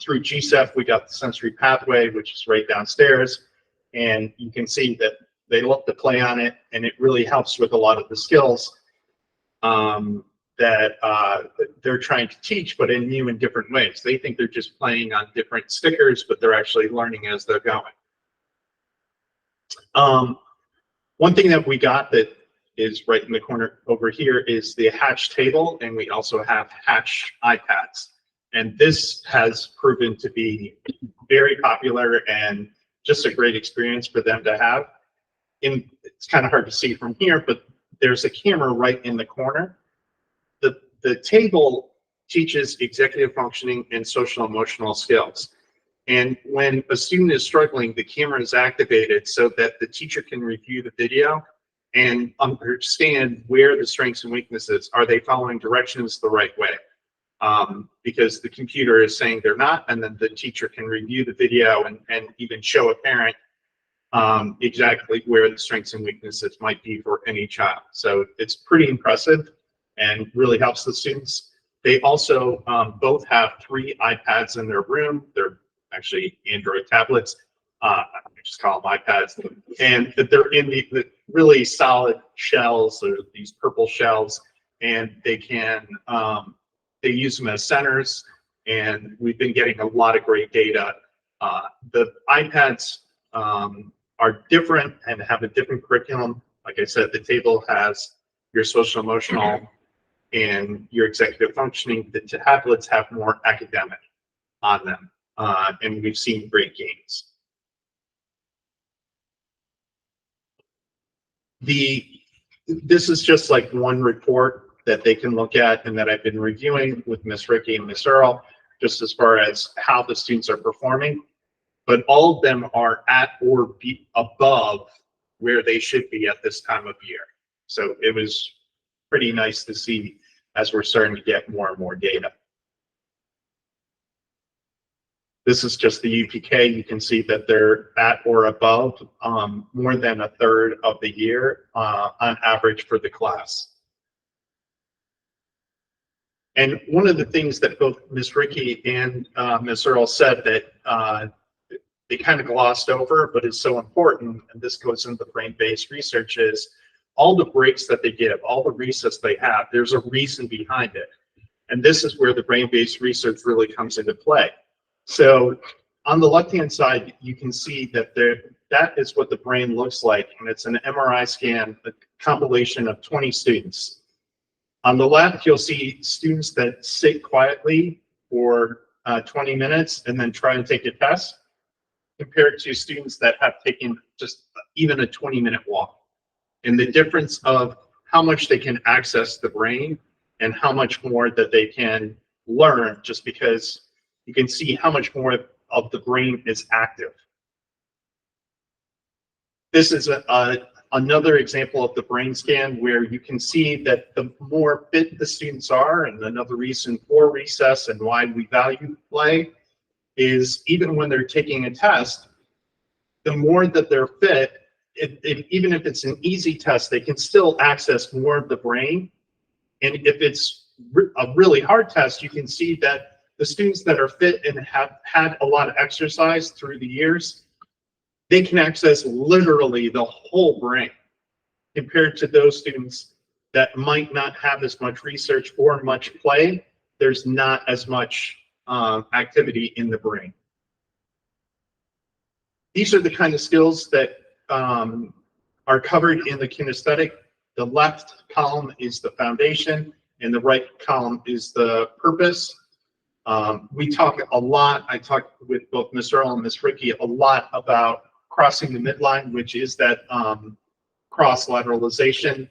through GCEF, we got the sensory pathway, which is right downstairs. And you can see that they love to play on it, and it really helps with a lot of the skills that they're trying to teach, but in new and different ways. They think they're just playing on different stickers, but they're actually learning as they're going. One thing that we got that is right in the corner over here is the Hatch table, and we also have Hatch iPads. And this has proven to be very popular and just a great experience for them to have. It's kind of hard to see from here, but there's a camera right in the corner. The table teaches executive functioning and social emotional skills. And when a student is struggling, the camera is activated so that the teacher can review the video and understand where the strengths and weaknesses are. They following directions the right way? Because the computer is saying they're not, and then the teacher can review the video and even show a parent exactly where the strengths and weaknesses might be for any child. So it's pretty impressive and really helps the students. They also both have 3 iPads in their room. They're actually Android tablets. I just call them iPads. And they're in the really solid shells, or these purple shells, and they can they use them as centers, and we've been getting a lot of great data. The iPads are different and have a different curriculum. Like I said, the table has your social emotional and your executive functioning. The tablets have more academic on them, and we've seen great gains. This is just like one report that they can look at and that I've been reviewing with Miss Ricky and Miss Earl, just as far as how the students are performing. But all of them are at or be above where they should be at this time of year. So it was pretty nice to see as we're starting to get more and more data. This is just the UPK. You can see that they're at or above more than a third of the year on average for the class. And one of the things that both Ms. Ricky and Ms. Earl said that they kind of glossed over, but is so important, and this goes into the brain-based research, is all the breaks that they give, all the recess they have, there's a reason behind it. And this is where the brain-based research really comes into play. So on the left-hand side, you can see that that is what the brain looks like, and it's an MRI scan, a compilation of 20 students. On the left, you'll see students that sit quietly for 20 minutes and then try and take a test, compared to students that have taken just even a 20-minute walk. And the difference of how much they can access the brain and how much more that they can learn, just because you can see how much more of the brain is active. This is another example of the brain scan where you can see that the more fit the students are, and another reason for recess and why we value play is even when they're taking a test, the more that they're fit, even if it's an easy test, they can still access more of the brain. And if it's a really hard test, you can see that the students that are fit and have had a lot of exercise through the years, they can access literally the whole brain, compared to those students that might not have as much research or much play. There's not as much activity in the brain. These are the kind of skills that are covered in the kinesthetic. The left column is the foundation, and the right column is the purpose. We talk a lot, I talked with both Ms. Earl and Ms. Ricky a lot about crossing the midline, which is that cross-lateralization,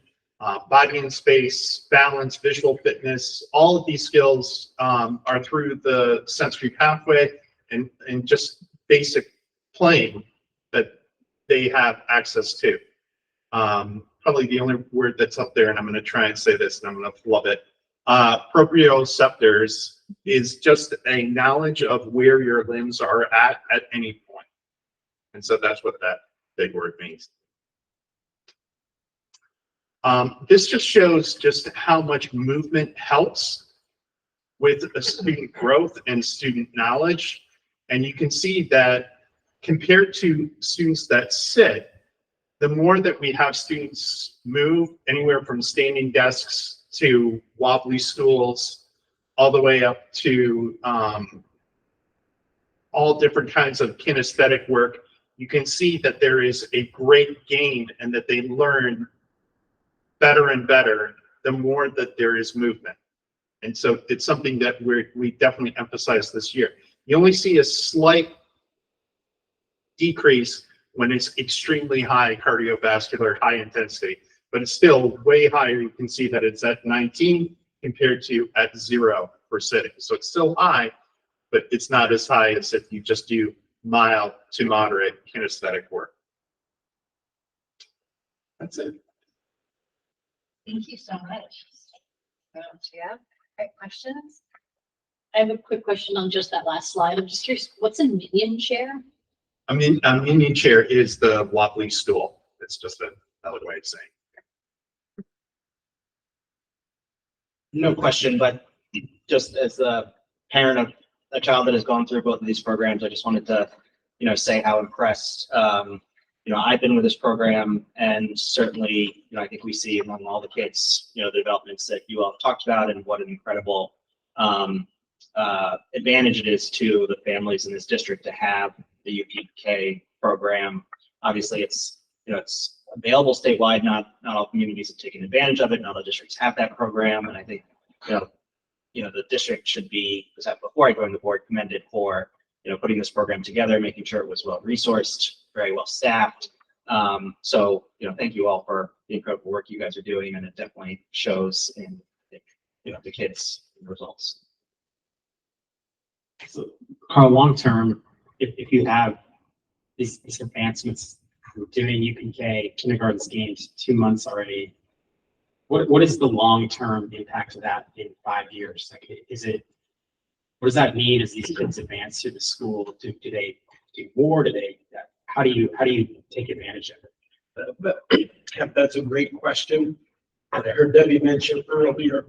body in space, balance, visual fitness. All of these skills are through the sensory pathway and just basic playing that they have access to. Probably the only word that's up there, and I'm going to try and say this, and I'm going to love it. Proprioceptors is just a knowledge of where your limbs are at any point. And so that's what that big word means. This just shows just how much movement helps with a student growth and student knowledge. And you can see that compared to students that sit, the more that we have students move, anywhere from standing desks to wobbly stools, all the way up to all different kinds of kinesthetic work, you can see that there is a great gain and that they learn better and better the more that there is movement. And so it's something that we definitely emphasize this year. You only see a slight decrease when it's extremely high cardiovascular, high intensity, but it's still way higher. You can see that it's at 19 compared to at 0 for sitting. So it's still high, but it's not as high as if you just do mild to moderate kinesthetic work. That's it. Thank you so much. Yeah, great questions. I have a quick question on just that last slide. I'm just curious, what's a minion chair? A minion chair is the wobbly stool. It's just another way of saying. No question, but just as a parent of a child that has gone through both of these programs, I just wanted to, say how impressed, I've been with this program, and certainly, I think we see among all the kids, the developments that you all talked about, and what an incredible advantage it is to the families in this district to have the UPK program. Obviously, it's, you know, it's available statewide. Not all communities have taken advantage of it. Not all districts have that program, and I think, the district should be, before I joined the board, commended for, putting this program together, making sure it was well resourced, very well staffed. So, thank you all for the incredible work you guys are doing, and it definitely shows in, the kids' results. So, Carl, long term, if you have these advancements, doing UPK kindergarten schemes 2 months already, what is the long term impact of that in 5 years? Like, what does that mean as these kids advance through the school? Do they do more? How do you take advantage of it? That's a great question. And I heard Debbie mention earlier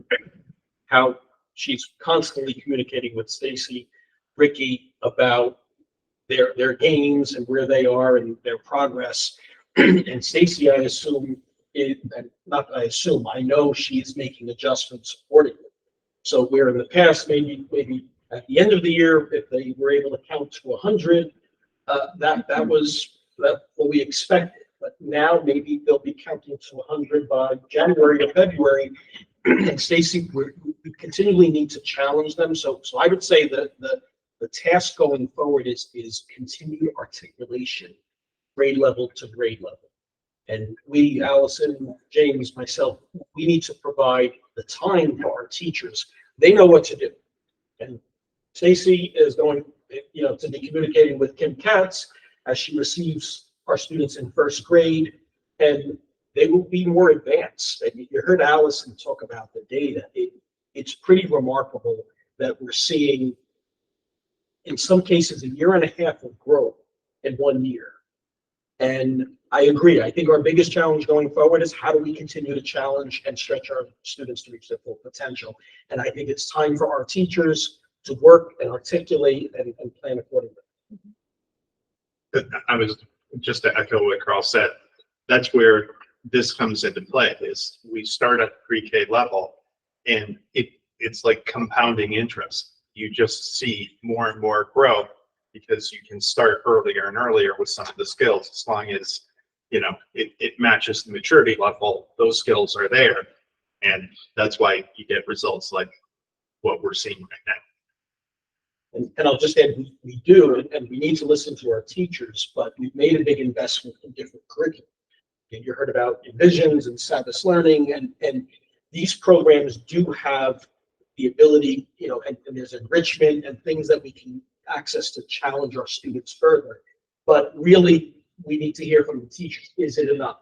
how she's constantly communicating with Stacy, Ricky about their gains and where they are and their progress. And Stacy, I know she's making adjustments accordingly. So where in the past, maybe at the end of the year, if they were able to count to 100, that was what we expected. But now maybe they'll be counting to 100 by January or February. And Stacy, we continually need to challenge them. So I would say that the task going forward is continued articulation, grade level to grade level. And we, Allison, James, myself, we need to provide the time for our teachers. They know what to do. And Stacy is going, to be communicating with Kim Katz as she receives our students in first grade, and they will be more advanced. And you heard Allison talk about the data. It's pretty remarkable that we're seeing, in some cases, 1.5 years of growth in 1 year. And I agree. I think our biggest challenge going forward is how do we continue to challenge and stretch our students to reach their full potential. And I think it's time for our teachers to work and articulate and plan accordingly. I was just to echo what Carl said. That's where this comes into play. Is we start at pre-K level, and it's like compounding interest. You just see more and more growth because you can start earlier and earlier with some of the skills, as long as it matches the maturity level. Those skills are there, and that's why you get results like what we're seeing right now. And I'll just add, we do, and we need to listen to our teachers, but we've made a big investment in different curriculum. And you heard about Envisions and Sabbath Learning, and these programs do have the ability, and there's enrichment and things that we can access to challenge our students further. But really, we need to hear from the teachers. Is it enough?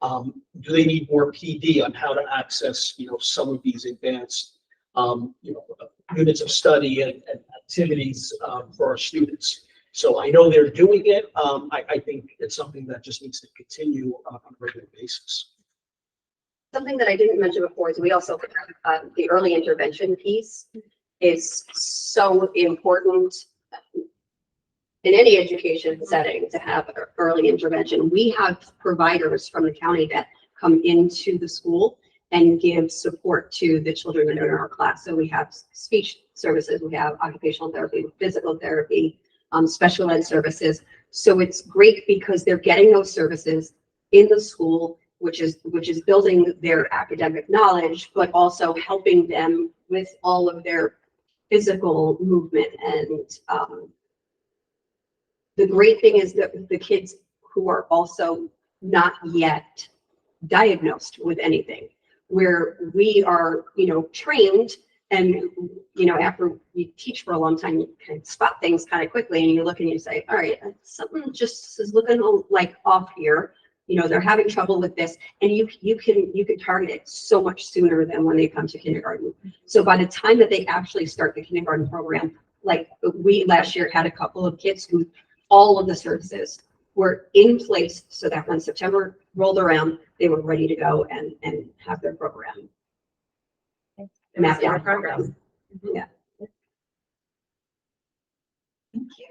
Do they need more PD on how to access, some of these advanced, units of study and activities for our students? So I know they're doing it. I think it's something that just needs to continue on a regular basis. Something that I didn't mention before is we also, the early intervention piece is so important in any education setting to have early intervention. We have providers from the county that come into the school and give support to the children that are in our class. So we have speech services, we have occupational therapy, physical therapy, special ed services. So it's great because they're getting those services in the school, which is building their academic knowledge, but also helping them with all of their physical movement. And the great thing is that the kids who are also not yet diagnosed with anything, where we are, trained, and after you teach for a long time, you can spot things kind of quickly, and you look and you say, all right, something just is looking like off here. They're having trouble with this, and you can target it so much sooner than when they come to kindergarten. So by the time that they actually start the kindergarten program, like we last year had a couple of kids who all of the services were in place so that when September rolled around, they were ready to go and have their program mapped out. Program. Yeah. Thank you.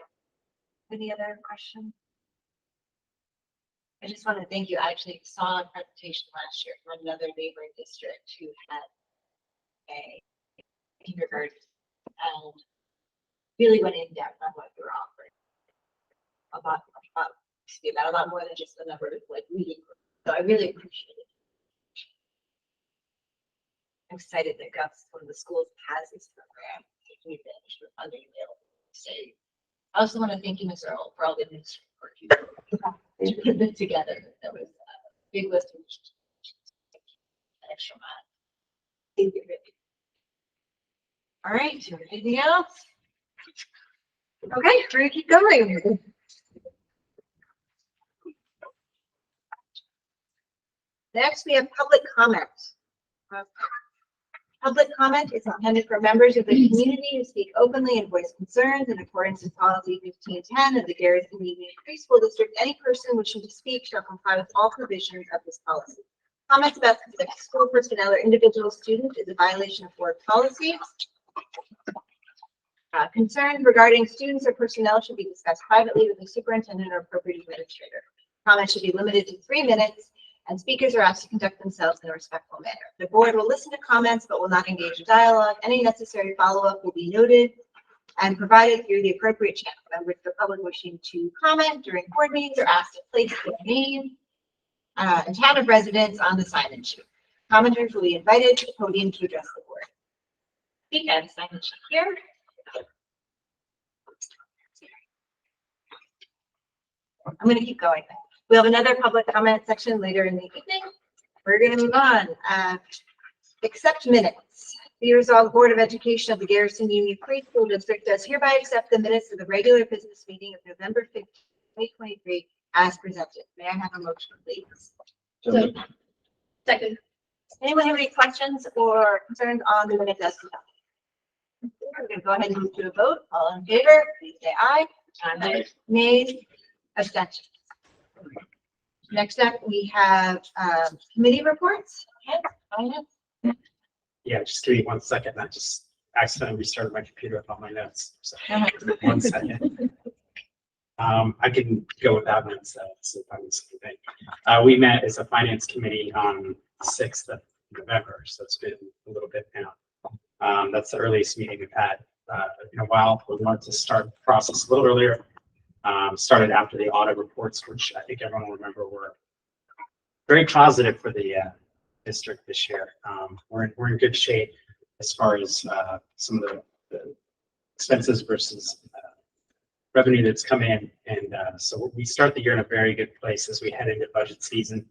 Any other questions? I just want to thank you. I actually saw a presentation last year from another neighboring district who had a kindergarten and really went in depth on what you're offering. About a lot more than just the number of like reading. So I really appreciate it. I'm excited that Gus, one of the schools, has this program taking advantage of funding available. So I also want to thank you, Ms. Earl, for all the administrative work you did to put it together. That was a big list of extra mile. Thank you. All right, anything else? Okay, we're gonna keep going. Next, we have public comment. Public comment is intended for members of the community to speak openly and voice concerns in accordance with policy 1510 of the Garrison Union Free School District. Any person wishing to speak shall comply with all provisions of this policy. Comments about specific school personnel or individual student is a violation of board policies. Concerns regarding students or personnel should be discussed privately with the superintendent or appropriate administrator. Comments should be limited to 3 minutes, and speakers are asked to conduct themselves in a respectful manner. The board will listen to comments but will not engage in dialogue. Any necessary follow-up will be noted and provided through the appropriate channel. Members of the public wishing to comment during board meetings are asked to place their name and town of residence on the sign-in sheet. Commenters will be invited to the podium to address the board. Speak at the sign-in sheet here. I'm going to keep going. We have another public comment section later in the evening. We're going to move on. Accept minutes. Be resolved, Board of Education of the Garrison Union Free School District does hereby accept the minutes of the regular business meeting of November 5th, 2023 as presented. May I have a motion, please? So, second. Anyone have any questions or concerns on the minutes as presented? We're going to go ahead and move to a vote. All in favor, please say aye. Aye. Nays, abstentions. Next up, we have committee reports. Yeah, just give me 1 second. I just accidentally restarted my computer with all my notes. So 1 second. I can go without notes. So if I miss anything. We met as a finance committee on the 6th of November, so it's been a little bit now. That's the earliest meeting we've had in a while. We wanted to start the process a little earlier. Started after the audit reports, which I think everyone will remember were very positive for the district this year. We're in good shape as far as some of the expenses versus revenue that's come in. And so we start the year in a very good place as we head into budget season.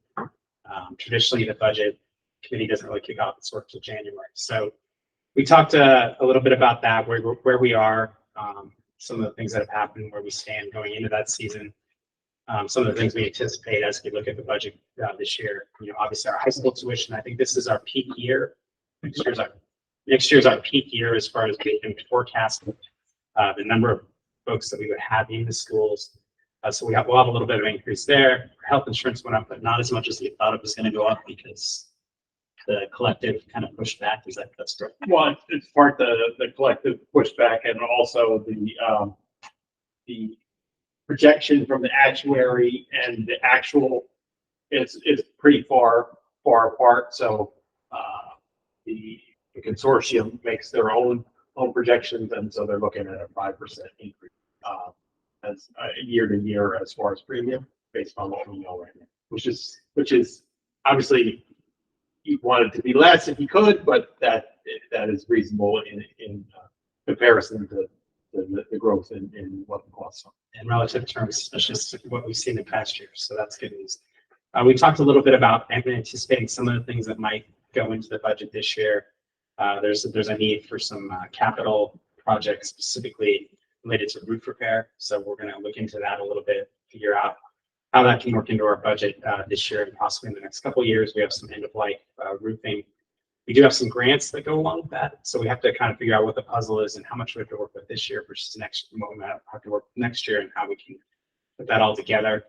Traditionally, the budget committee doesn't really kick off its work till January. So we talked a little bit about that, where we are, some of the things that have happened, where we stand going into that season. Some of the things we anticipate as we look at the budget this year. You know, obviously our high school tuition, I think this is our peak year. Next year's our peak year as far as we can forecast the number of folks that we would have in the schools. So we'll have a little bit of an increase there. Health insurance went up, but not as much as we thought it was going to go up because the collective kind of pushed back. Is that's correct? Well, it's part the collective pushback and also the projection from the actuary and the actual is pretty far apart. So the consortium makes their own projections, and so they're looking at a 5% increase as year to year as far as premium based on what we know right now, which is obviously you want it to be less if you could, but that is reasonable in comparison to the growth in what the costs are. In relative terms, that's just what we've seen in past years. So that's good news. We talked a little bit about anticipating some of the things that might go into the budget this year. There's a need for some capital projects specifically related to roof repair. So we're going to look into that a little bit, figure out how that can work into our budget this year and possibly in the next couple of years. We have some end-of-life roofing. We do have some grants that go along with that. So we have to kind of figure out what the puzzle is and how much we have to work with this year versus next, what we might have to work with next year and how we can put that all together.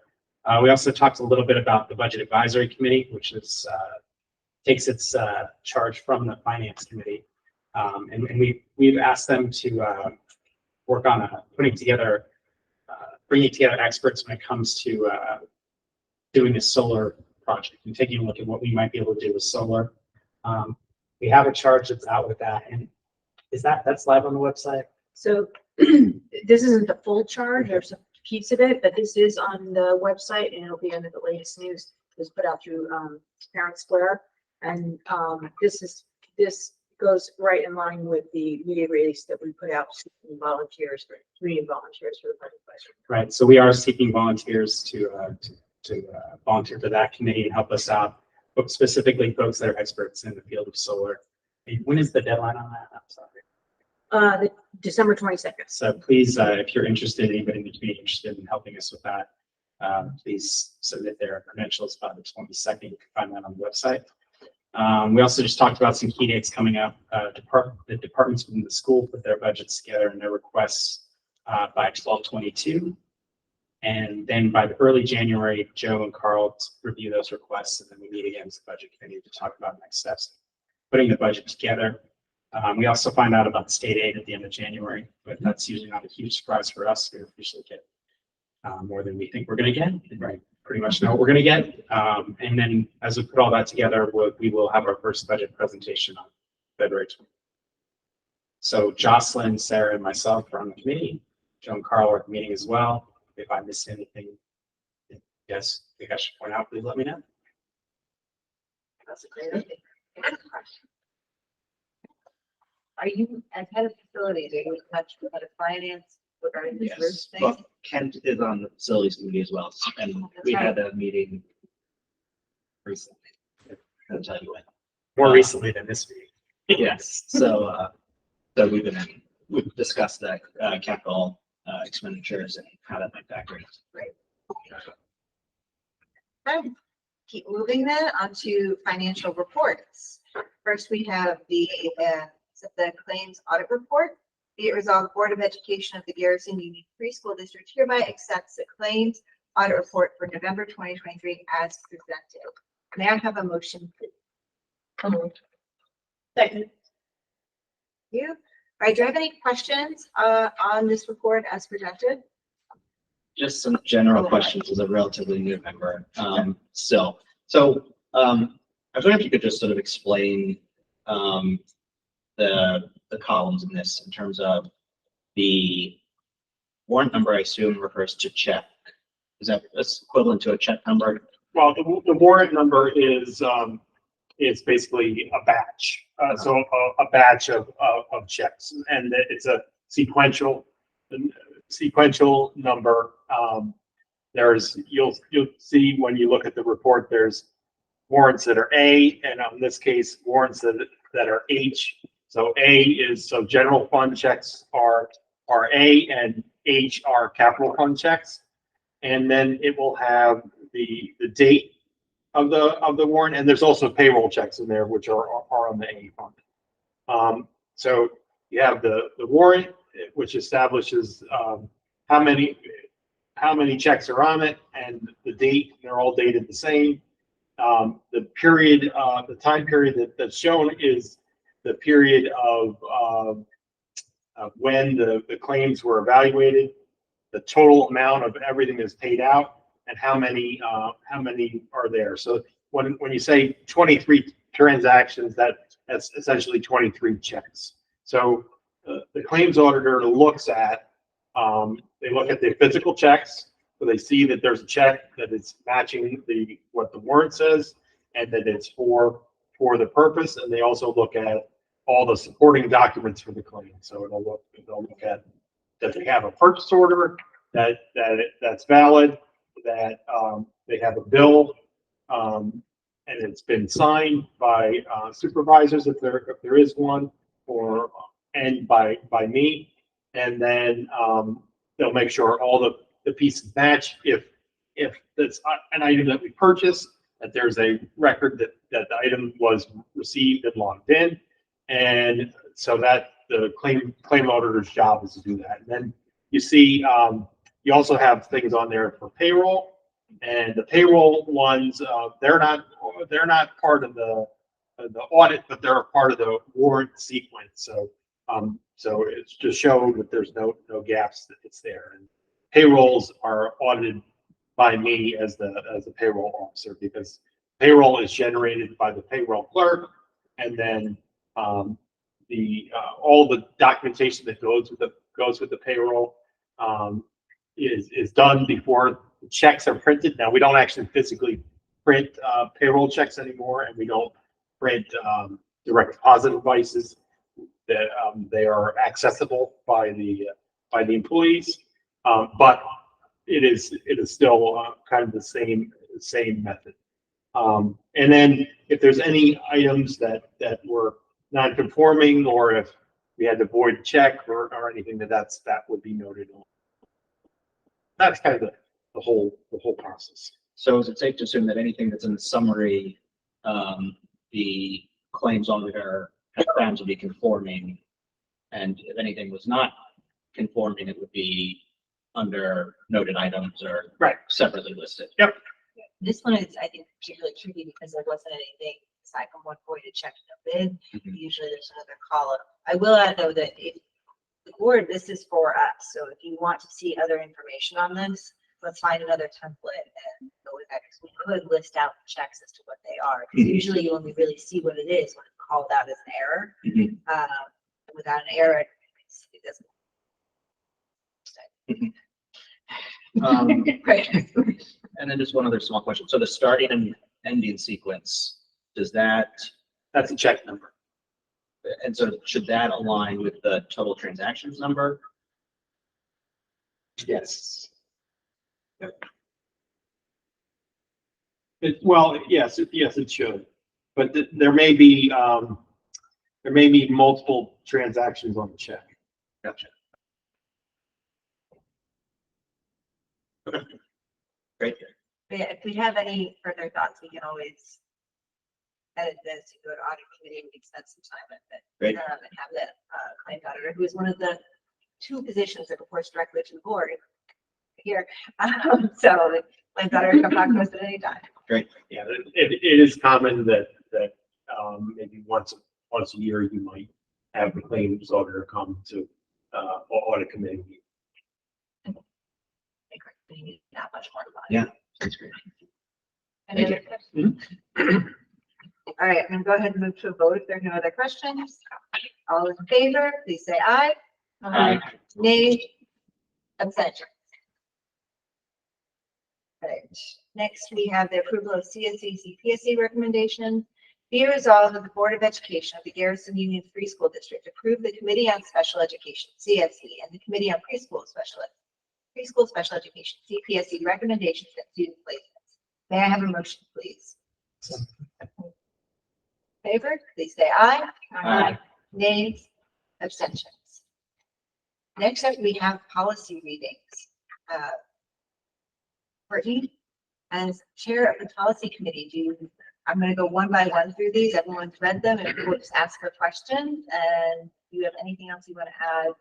We also talked a little bit about the Budget Advisory Committee, which is takes its charge from the Finance Committee. And we've asked them to work on bringing together experts when it comes to doing a solar project and taking a look at what we might be able to do with solar. We have a charge that's out with that, and That's live on the website? So this isn't the full charge, there's a piece of it, but this is on the website and it'll be under the latest news. It was put out through Parent Square. And this goes right in line with the media release that we put out seeking volunteers for community volunteers for the budget question. Right, so we are seeking volunteers to volunteer for that committee and help us out, but specifically folks that are experts in the field of solar. When is the deadline on that? I'm sorry. The December 22nd. So please, if you're interested, anybody in the community interested in helping us with that, please submit their credentials by the 22nd. You can find that on the website. We also just talked about some key dates coming up. The departments within the school put their budgets together and their requests by 12/22. And then by the early January, Joe and Carl review those requests, and then we meet again as the budget committee to talk about next steps, putting the budget together. We also find out about state aid at the end of January, but that's usually not a huge surprise for us. We usually get more than we think we're going to get. Right, pretty much know what we're going to get. And then as we put all that together, we will have our first budget presentation on February 20th. So Jocelyn, Sarah, and myself are on the committee. Joe and Carl are at the meeting as well. If I missed anything, yes, I think I should point out, please let me know. That's a great idea. Are you, as head of facilities, are you in touch with head of finance regarding this roof Yes, thing? well, Kent is on the facilities committee as well, and we had a meeting recently. I'll tell you when. More recently than this week. Yes, so we've discussed the capital expenditures and how that might factor in. Okay. Keep moving then onto financial reports. First, we have the claims audit report. Be it resolved, the Board of Education of the Garrison Union Preschool District hereby accepts the claims audit report for November 2023 as presented. May I have a motion, please? Second. Thank you. All right, do you have any questions on this report as presented? Just some general questions as a relatively new member, still. So, I was wondering if you could just sort of explain, the columns in this in terms of the warrant number. I assume refers to check. Is that equivalent to a check number? Well, the warrant number is basically a batch. So a batch of checks, and it's a sequential number. You'll see when you look at the report, there's warrants that are A, and in this case, warrants that are H. So general fund checks are A, and H are capital fund checks. And then it will have the date of the warrant, and there's also payroll checks in there, which are on the A fund. So you have the warrant, which establishes how many checks are on it, and the date. They're all dated the same. The period, the time period that's shown is the period of when the claims were evaluated, the total amount of everything that's paid out, and how many are there. So when you say 23 transactions, that's essentially 23 checks. So the claims auditor looks at, they look at the physical checks, so they see that there's a check that is matching what the warrant says, and that it's for the purpose. And they also look at all the supporting documents for the claim. So they'll look at, does they have a purchase order that's valid, that they have a bill, and it's been signed by supervisors if there is one, and by me, and then they'll make sure all the pieces match. If it's an item that we purchased, that there's a record that the item was received and logged in, and so that the claim auditor's job is to do that. And then you see you also have things on there for payroll, and the payroll ones they're not part of the audit, but they're a part of the warrant sequence. So it's to show that there's no gaps, that it's there. And payrolls are audited by me as the payroll officer, because payroll is generated by the payroll clerk, and then all the documentation that goes with the payroll, is done before the checks are printed. Now, we don't actually physically print, payroll checks anymore, and we don't print, direct deposit devices. That, they are accessible by the employees, but it is still, kind of the same method. And then if there's any items that were non-conforming, or if we had to void check or anything, that would be noted on. That's kind of the whole process. So is it safe to assume that anything that's in the summary, the claims auditor has found to be conforming? And if anything was not conforming, it would be under noted items or Right. separately listed? Yep. This one is, I think, particularly tricky because there wasn't anything aside from one voided check no bid. Usually there's another column. I will add though that if the board, this is for us. So if you want to see other information on this, let's find another template and go with that. Because we could list out the checks as to what they are. Because usually you only really see what it is when it's called out as an error. Without an error, it doesn't. Right. And then just one other small question. So the starting and ending sequence, that's a check number. And so should that align with the total transactions number? Yes. Well, yes, it should, but there may be multiple transactions on the check. Gotcha. Great. But yeah, if we have any further thoughts, we can always edit this and go to audit committee. We can spend some time with it. Great. And have the claims auditor, who is one of the two positions that reports directly to the board here. So the claims auditor can talk to us at any time. Great. Yeah, it is common that maybe once a year you might have the claims auditor come to audit committee. Not much more fun. Yeah, that's great. Any Thank other questions? All right, I'm gonna go ahead and move to a vote if there are no other questions. All in favor, please say aye. Aye. Nay. Abstention. Right. Next, we have the approval of CSE CPSE recommendation. Be resolved that the Board of Education of the Garrison Union Free School District approve the Committee on Special Education CSE and the Committee on Preschool Special Education CPSE recommendations and student placements. May I have a motion, please? Favor, please say aye. Aye. Nays, abstentions. Next up, we have policy readings. Courtney, as chair of the policy committee, I'm going to go one by one through these. Everyone's read them, and we'll just ask for questions. And if you have anything else you want to add,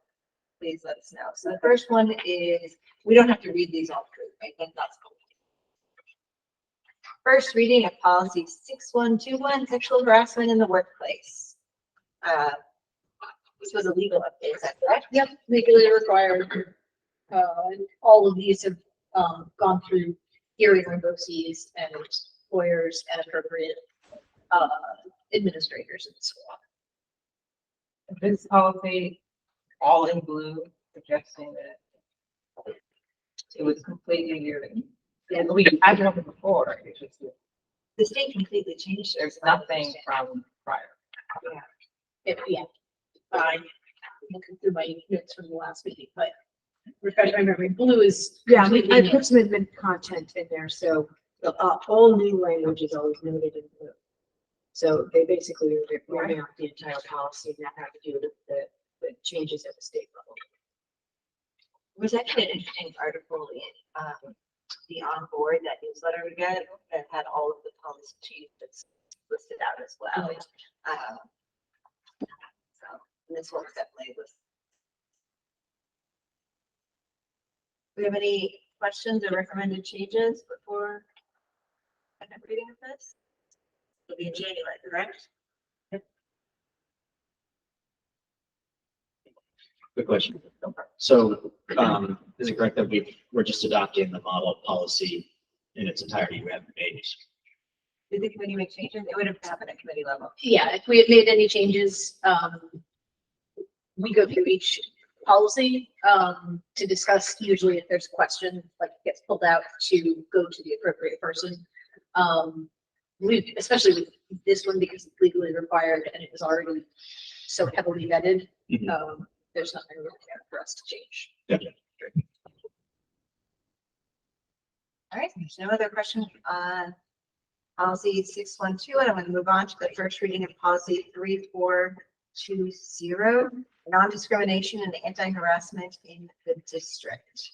please let us know. So the first one is, we don't have to read these all through, right? That's cool. First reading of policy 6121, sexual harassment in the workplace. This was a legal update, is that correct? Yep, legally required. And all of these have gone through hearing on BOCEs and lawyers and appropriate administrators and so on. This policy, all in blue, suggesting that it was completely new. And we had it before. It's just The state completely changed. there's nothing from prior. Yeah, I'm looking through my notes from the last meeting, but refresh my memory. Blue is. Yeah, completely I new. put some admin content in there, so all new language is always noted in blue. So they basically are writing out the entire policy, and that had to do with the changes at the state level. There was actually an interesting article in the On Board, that newsletter we got, that had all of the policy changes listed out as well. So this one's definitely listed. Do we have any questions or recommended changes before second reading of this? It'll be in January, correct? Good question. So, is it correct that we're just adopting the model policy in its entirety? We haven't made. Did the committee make changes? It would have happened at committee level. Yeah, if we had made any changes, we go through each policy, to discuss, usually if there's a question, like it gets pulled out to go to the appropriate person. We, especially with this one, because it's legally required and it was already so heavily vetted, there's nothing really there for us to change. All right, there's no other questions on policy 612, and I'm going to move on to the first reading of policy 3420, non-discrimination and anti-harassment in the district.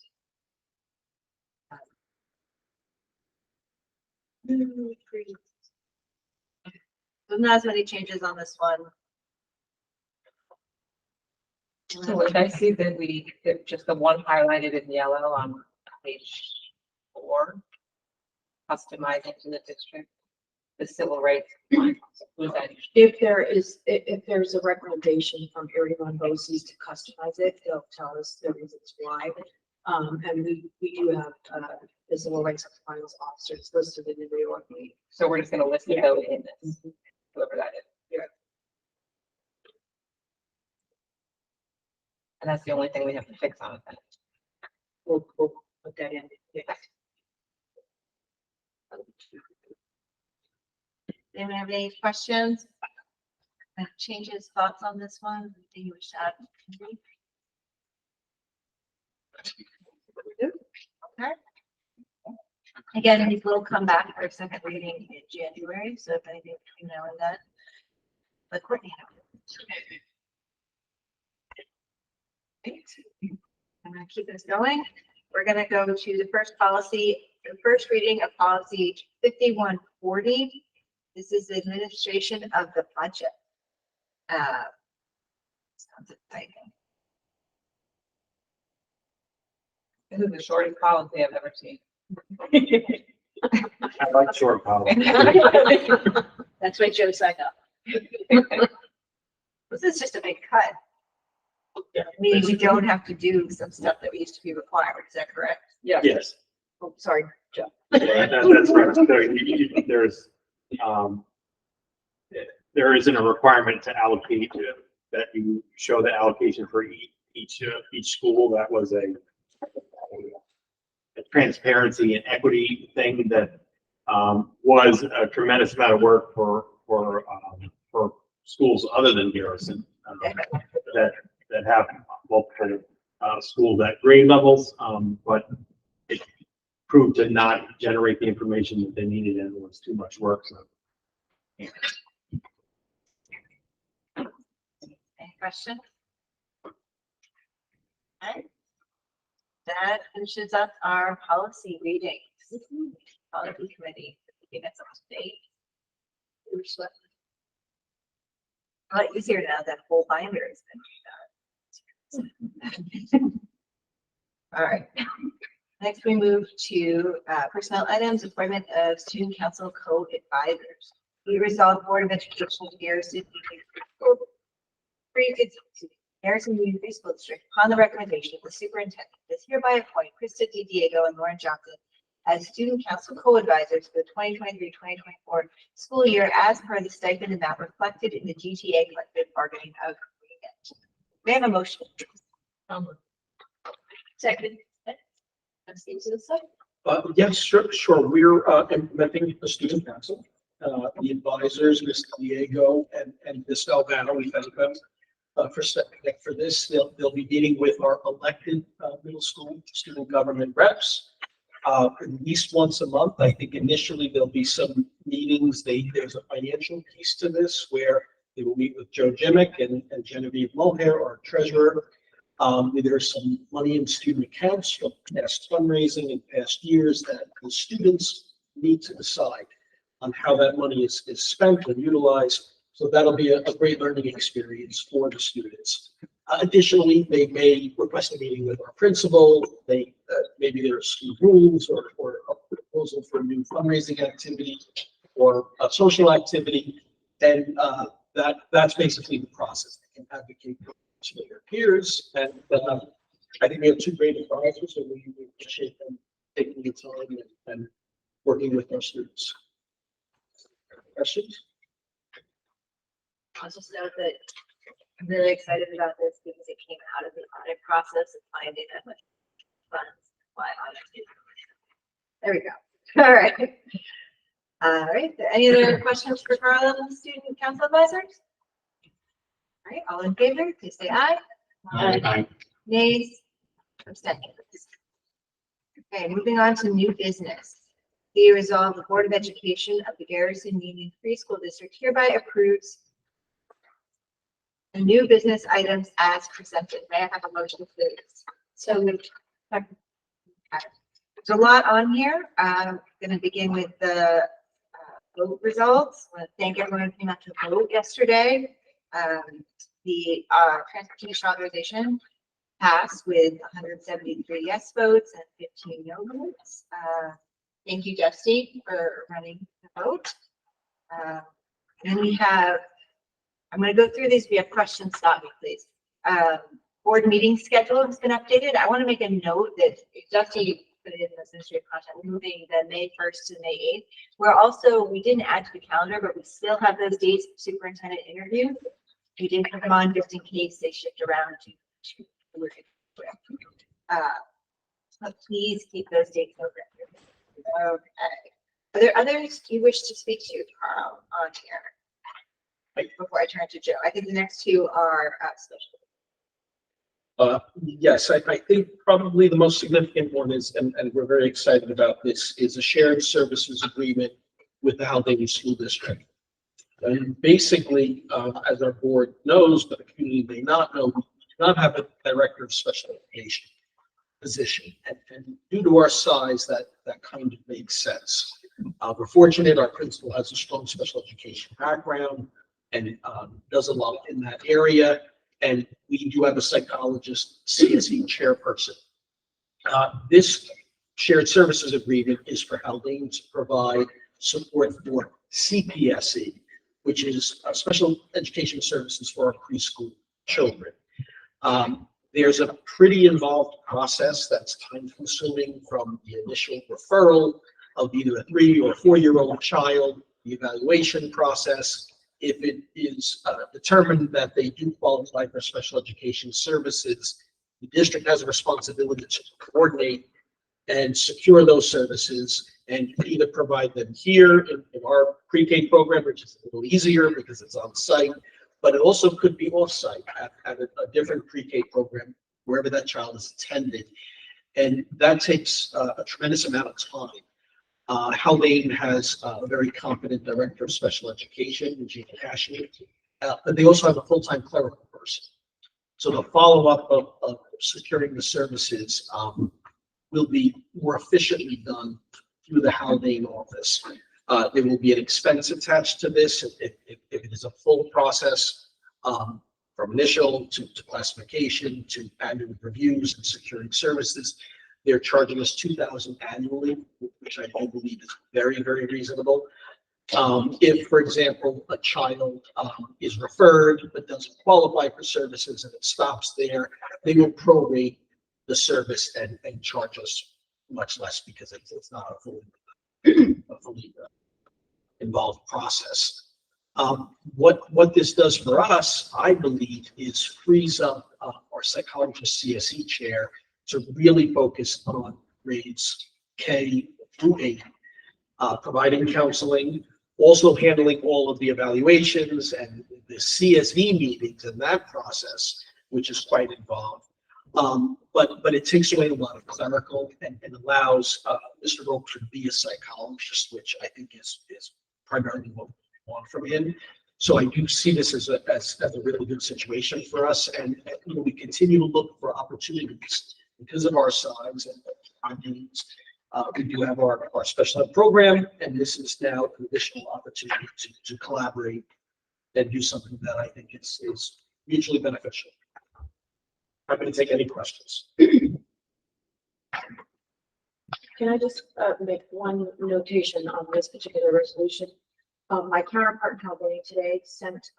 There's not as many changes on this one. So what I see that just the one highlighted in yellow on page 4, customizing to the district, the civil rights. Was that? If there's a recommendation from everyone BOCES to customize it, they'll tell us the reasons why. And we do have the civil rights compliance officers listed in the reorg. So we're just gonna list it out in this, whoever that is. Yeah. And that's the only thing we have to fix on it then. We'll put that in. Yeah. Anyone have any questions? Changes, thoughts on this one? Anything you wish to add? Okay. Again, these will come back for a second reading in January, so if anything between now and then. But Courtney, I'm going to keep this going. We're going to go to the first policy, the first reading of policy 5140. This is the administration of the budget. Sounds exciting. This is the shortest policy I've ever seen. I like short policy. That's why Joe signed up. This is just a big cut. Meaning we don't have to do some stuff that used to be required. Is that correct? Yeah. Yes. Oh, sorry, Joe. Yeah, that's right. There isn't a requirement to allocate that you show the allocation for each school. That was a transparency and equity thing that was a tremendous amount of work for schools other than Garrison that have multiple schools at grade levels, but it proved to not generate the information that they needed, and it was too much work. So. Any questions? Okay. That finishes up our policy readings. Policy committee, giving us up to date. A lot easier now that whole binder has been done. All right. Next, we move to personnel items, appointment of student council co-advisors. We resolve Board of Education of Garrison Garrison Union School District, upon the recommendation of the superintendent, does hereby appoint Krista D. Diego and Lauren Johnson as student council co-advisors for the 2023-2024 school year as per the stipend amount reflected in the GTA collective bargaining agreement. May I have a motion? Second. Yes, sure. We're implementing the student council. The advisors, Ms. Diego and Ms. Albano, we thank them for stepping in for this. They'll be meeting with our elected middle school student government reps at least once a month. I think initially there'll be some meetings. There's a financial piece to this where they will meet with Joe Jimick and Genevieve Mohair, our treasurer. There's some money in student accounts from past fundraising in past years that the students need to decide on how that money is spent and utilized. So that'll be a great learning experience for the students. Additionally, they may request a meeting with our principal. Maybe there are school rules or a proposal for a new fundraising activity or a social activity. And that's basically the process. They can advocate to their peers. And I think we have two great advisors, so we appreciate them taking the time and working with our students. Questions? I'll just note that I'm really excited about this because it came out of the audit process of finding that much funds. Why audit? There we go. All right. All right. Any other questions for Carla and the student council advisors? All right. All in favor, please say aye. Aye. Nays. Abstentions. Okay, moving on to new business. Be resolved, the Board of Education of the Garrison Union Free School District hereby approves the new business items as presented. May I have a motion, please? So moved. Okay. There's a lot on here. I'm going to begin with the vote results. I want to thank everyone who came out to vote yesterday. The transportation authorization passed with 173 yes votes and 15 no votes. Thank you, Dusty, for running the vote. And we have, I'm going to go through these. If you have questions, stop me, please. Board meeting schedule has been updated. I want to make a note that Dusty put it in the administrative content, moving the May 1st to May 8th. We're also, we didn't add to the calendar, but we still have those dates for superintendent interview. We didn't put them on just in case they shift around to so please keep those dates open. Okay. Are there others you wish to speak to, Carl, on here? Before I turn to Joe, I think the next two are special. Yes, I think probably the most significant one is, and we're very excited about this, is a shared services agreement with the Haldane School District. And basically, as our board knows, but the community may not know, we do not have a director of special education position. And due to our size, that kind of makes sense. We're fortunate our principal has a strong special education background and does a lot in that area. And we do have a psychologist, CSE chairperson. This shared services agreement is for Haldane to provide support for CPSE, which is special education services for our preschool children. There's a pretty involved process that's time consuming, from the initial referral of either a 3 or 4-year-old child, the evaluation process. If it is determined that they do qualify for special education services, the district has a responsibility to coordinate and secure those services and either provide them here in our pre-K program, which is a little easier because it's on site, but it also could be off-site at a different pre-K program, wherever that child is attended. And that takes a tremendous amount of time. Haldane has a very competent director of special education, Gina Cashman, but they also have a full-time clerical person. So the follow-up of securing the services will be more efficiently done through the Haldane office. There will be an expense attached to this if it is a full process, from initial to classification to annual reviews and securing services. They're charging us $2,000 annually, which I do believe is very, very reasonable. If, for example, a child is referred but doesn't qualify for services and it stops there, they will prorate the service and charge us much less because it's not a fully involved process. What this does for us, I believe, is frees up our psychologist CSE chair to really focus on grades K through 8, providing counseling, also handling all of the evaluations and the CSV meetings and that process, which is quite involved. But it takes away a lot of clerical and allows Mr. Roper to be a psychologist, which I think is primarily what we want from him. So I do see this as a really good situation for us, and we continue to look for opportunities because of our size and our needs. We do have our special ed program, and this is now an additional opportunity to collaborate and do something that I think is mutually beneficial. Happy to take any questions. Can I just make one notation on this particular resolution? My counterpart in Haldane today sent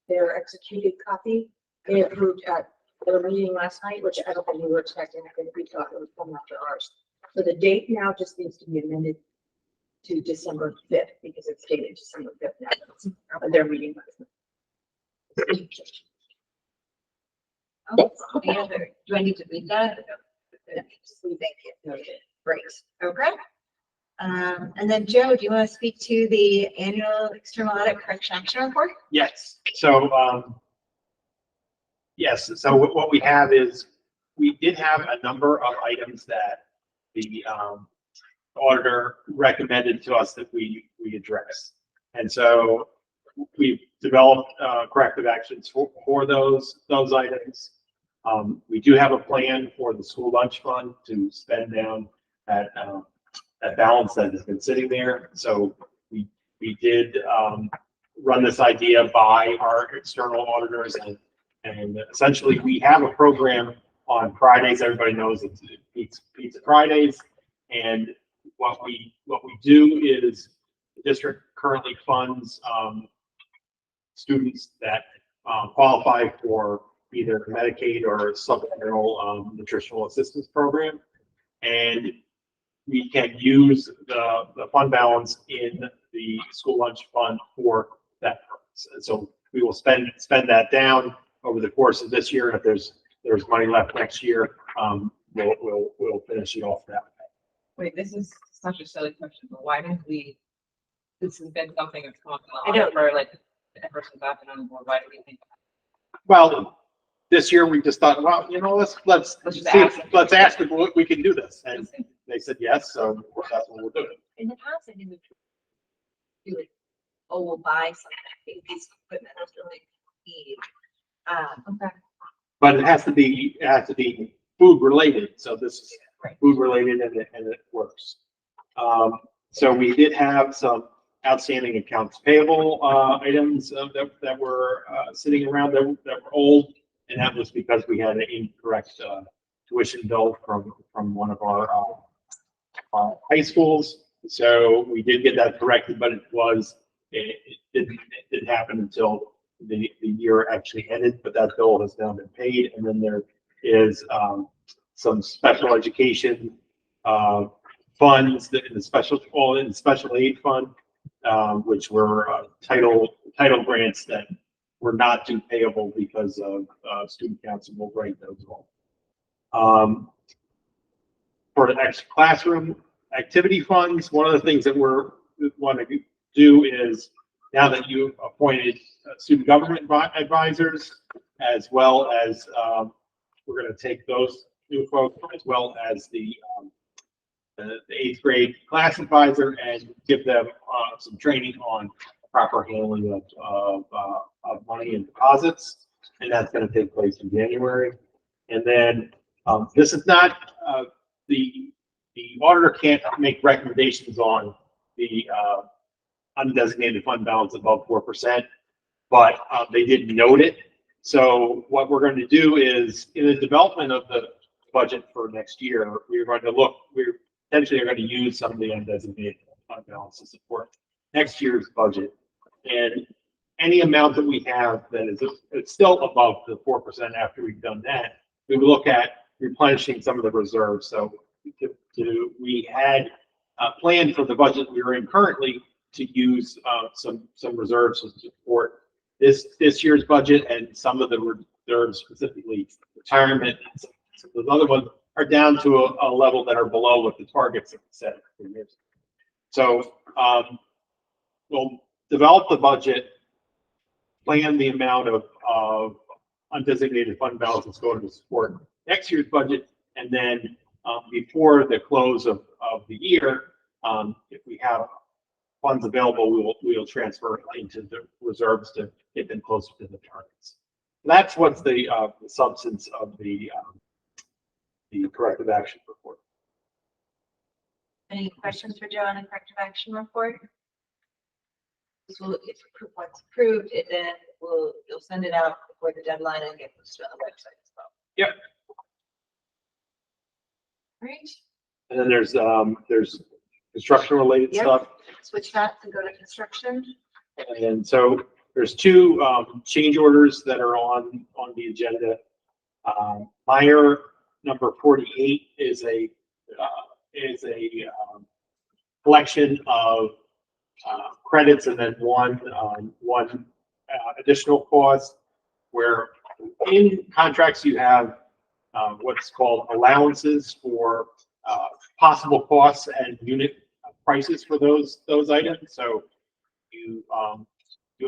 their executed copy. They approved at their meeting last night, which I don't think we were expecting. I think we thought it would come after ours. So the date now just needs to be amended to December 5th because it's dated December 5th now. Their meeting last night. Any other, do I need to read that? Thank you. Great, okay. And then Joe, do you want to speak to the annual external audit correction action report? Yes, so, yes, so what we have is, we did have a number of items that the auditor recommended to us that we address. And so we've developed corrective actions for those items. We do have a plan for the school lunch fund to spend down that balance that has been sitting there. So we did run this idea by our external auditors, and essentially we have a program on Fridays. Everybody knows it's Pizza Fridays, and what we do is the district currently funds students that qualify for either Medicaid or supplemental nutritional assistance program, and we can use the fund balance in the school lunch fund for that purpose. And so we will spend that down over the course of this year. And if there's money left next year, we'll finish it off that way. Wait, this is such a silly question, but why didn't we, this has been something that's come up I don't- for like, ever since I've been on the board, why do we think? Well, this year we just thought, well, let's just see, ask. let's ask if we can do this. And they said yes, so that's what we're doing. In the past, I didn't do like, oh, we'll buy something, piece of equipment that's really need. Okay. But it has to be food related. So this is food related, and it works. So we did have some outstanding accounts payable items that were sitting around that were old, and that was because we had an incorrect tuition bill from one of our high schools. So we did get that corrected, but it didn't happen until the year actually ended. But that bill has now been paid, and then there is some special education funds that in the special aid fund, which were title grants that were not due payable because of student council will write those off. For the extra classroom activity funds, one of the things that we want to do is, now that you've appointed student government advisors, as well as we're going to take those new folks, as well as the 8th grade class advisor, and give them some training on proper handling of money and deposits, and that's going to take place in January. And then this is not the auditor can't make recommendations on the undesignated fund balance above 4%, but they did note it. So what we're going to do is, in the development of the budget for next year, we're potentially going to use some of the undesignated fund balance to support next year's budget. And any amount that we have that is it's still above the 4% after we've done that, we will look at replenishing some of the reserves. So we had planned for the budget we are in currently to use some reserves to support this year's budget, and some of the reserves, specifically retirement, and some of those other ones, are down to a level that are below what the targets have set for years. So we'll develop the budget, plan the amount of undesignated fund balances going to support next year's budget, and then before the close of the year, if we have funds available, we will transfer into the reserves to get them closer to the targets. That's what's the substance of the corrective action report. Any questions for Joe on the corrective action report? This will, if once approved, then you'll send it out before the deadline and get posted on the website as well. Yep. Great. And then there's construction related Yep. stuff. Switch that and go to construction. And so there's two change orders that are on the agenda. Minor number 48 is a collection of credits, and then one additional cost, where in contracts, you have what's called allowances for possible costs and unit prices for those items. So you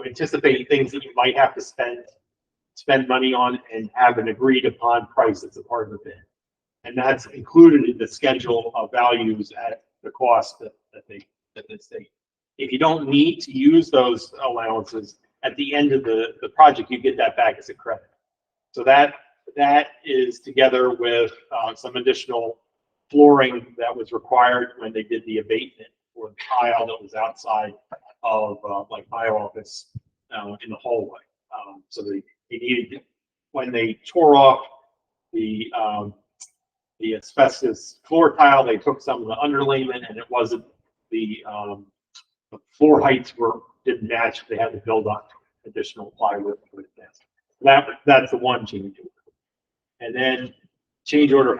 anticipate things that you might have to spend money on and have an agreed upon price that's a part of the bid. And that's included in the schedule of values at the cost that they state. If you don't need to use those allowances at the end of the project, you get that back as a credit. So that is together with some additional flooring that was required when they did the abatement for the tile that was outside of like my office in the hallway. So they needed, when they tore off the asbestos floor tile, they took some of the underlayment, and it wasn't the floor heights didn't match. They had to build on additional plywood with that. That's the one change order. And then change order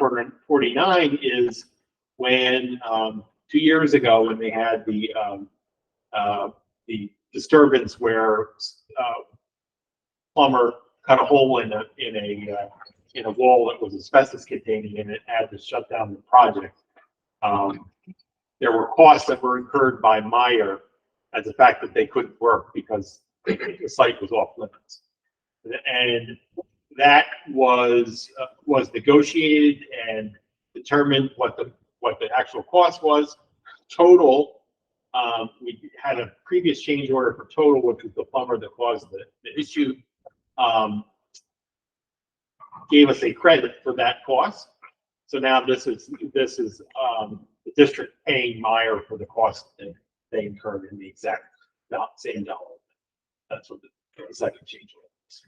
49 is when 2 years ago, when they had the disturbance where plumber cut a hole in a wall that was asbestos containing, and it had to shut down the project. There were costs that were incurred by Meyer as the fact that they couldn't work because the site was off limits. And that was negotiated and determined what the actual cost was. Total, we had a previous change order for Total, which was the plumber that caused the issue. Gave us a credit for that cost. So now this is the district paying Meyer for the cost that they incurred in the exact same dollar. That's what the second change order is.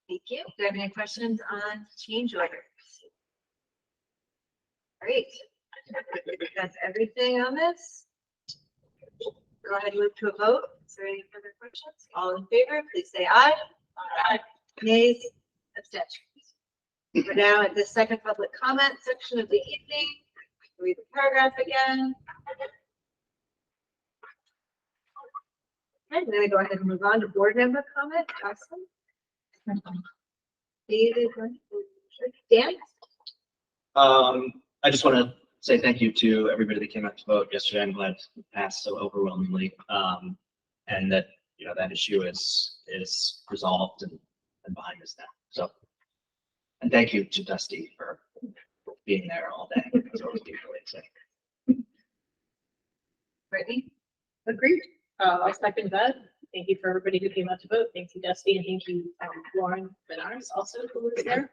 Thank you. Do you have any questions on change orders? Great. That's everything on this. Go ahead and move to a vote. Is there any further questions? All in favor, please say aye. Aye. Nays, abstentions. We're now at the second public comment section of the evening. Read the paragraph again. Okay, I'm going to go ahead and move on to board member comment. Awesome. David, Dan? I just want to say thank you to everybody that came out to vote yesterday. I'm glad it passed so overwhelmingly, and that that issue is resolved and behind us now. So, and thank you to Dusty for being there all day. It was always beautifully exciting. Brittany? Agreed. I second that. Thank you for everybody who came out to vote. Thank you, Dusty, and thank you, Lauren Benars, also who was there.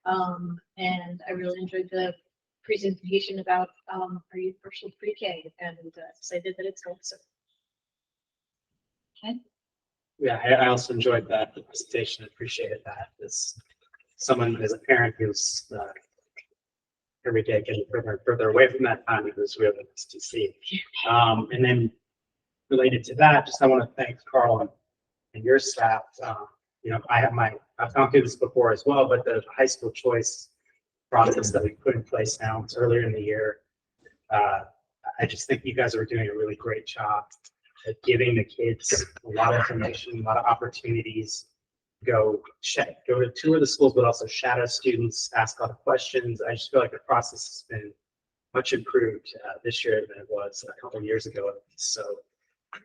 And I really enjoyed the presentation about our youth virtual pre-K, and excited that it's going so. Okay. Yeah, I also enjoyed that, the presentation. Appreciated that. As someone, as a parent who's every day getting further and further away from that time, it was really nice to see. And then related to that, just I want to thank Carl and your staff. I've gone through this before as well, but the high school choice process that we put in place now, it's earlier in the year. I just think you guys are doing a really great job at giving the kids a lot of information, a lot of opportunities. Go to tour the schools, but also shadow students, ask a lot of questions. I just feel like the process has been much improved this year than it was a couple of years ago. So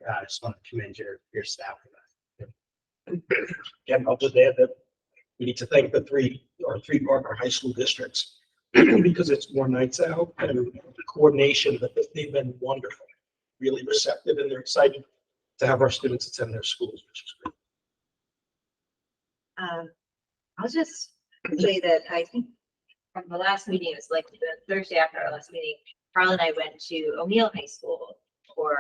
I just want to commend your staff for that. Again, I'll just add that we need to thank the three partner high school districts because it's more nights out and the coordination that they've been wonderful, really receptive, and they're excited to have our students attend their schools, which is great. I'll just say that I think from the last meeting, it was like the Thursday after our last meeting, Carl and I went to O'Neill High School for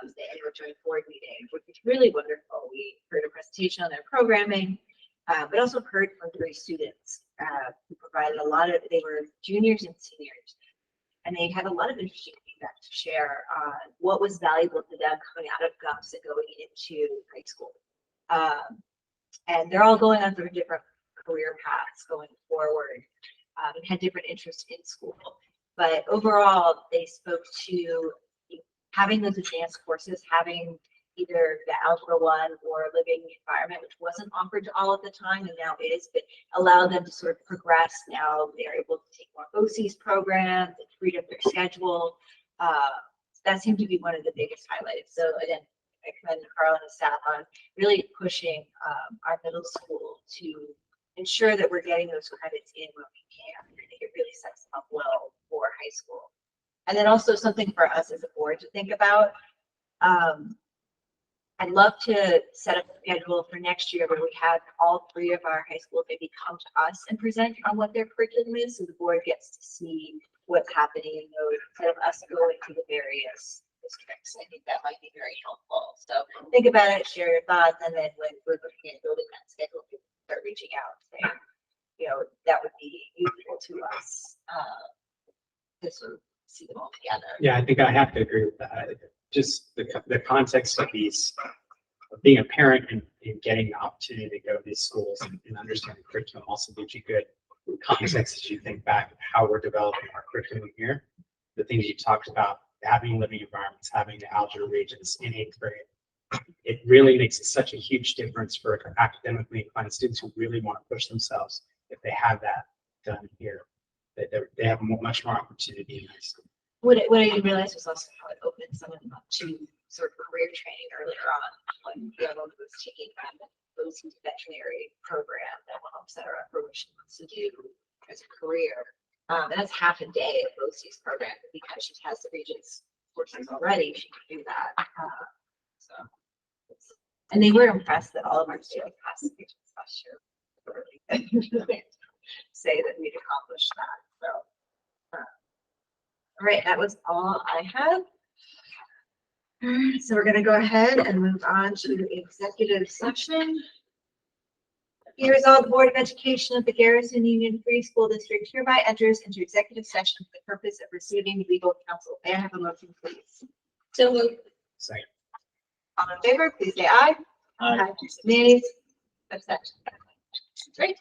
the annual joint board meeting, which was really wonderful. We heard a presentation on their programming, but also heard from 3 students who provided a lot of, they were juniors and seniors, and they had a lot of interesting feedback to share on what was valuable to them coming out of GUPS and going into high school. And they're all going on through different career paths going forward, and had different interests in school. But overall, they spoke to having those advanced courses, having either the Algebra 1 or Living Environment, which wasn't offered to all at the time and now is, but allow them to sort of progress. Now they're able to take more OC's programs, it freed up their schedule. That seemed to be one of the biggest highlights. So again, I commend Carl and the staff on really pushing our middle school to ensure that we're getting those credits in when we can. I think it really sets them up well for high school. And then also something for us as a board to think about. I'd love to set up a schedule for next year where we have all 3 of our high schools maybe come to us and present on what their curriculum is, so the board gets to see what's happening in those instead of us going to the various districts. I think that might be very helpful. So think about it, share your thoughts, and then when we're looking at building that schedule, we can start reaching out, saying, you know, that would be useful to us to sort of see them all together. Yeah, I think I have to agree with that. Just the context of these, of being a parent and getting the opportunity to go to these schools and understand the curriculum also gives you good context as you think back of how we're developing our curriculum here. The things you talked about, having living environments, having the algebra regions in 8th grade. It really makes such a huge difference for academically inclined students who really want to push themselves if they have that done here. They have much more opportunity in high school. What I didn't realize was also how it opened some of them up to sort of career training earlier on. When the other one was taking those veterinary program that will set her up for what she wants to do as a career. And that's half a day of BOC's program because she has the Regents courses already. She can do that. And they were impressed that all of our students passed the Regents last year. Say that we'd accomplished that. So. All right, that was all I have. So we're going to go ahead and move on to the executive session. Here is all the Board of Education of the Garrison Union Free School District hereby enters into executive session for the purpose of receiving legal counsel. May I have a motion, please? So moved. Second. All in favor, please say aye. Aye. Nays, abstentions. Great.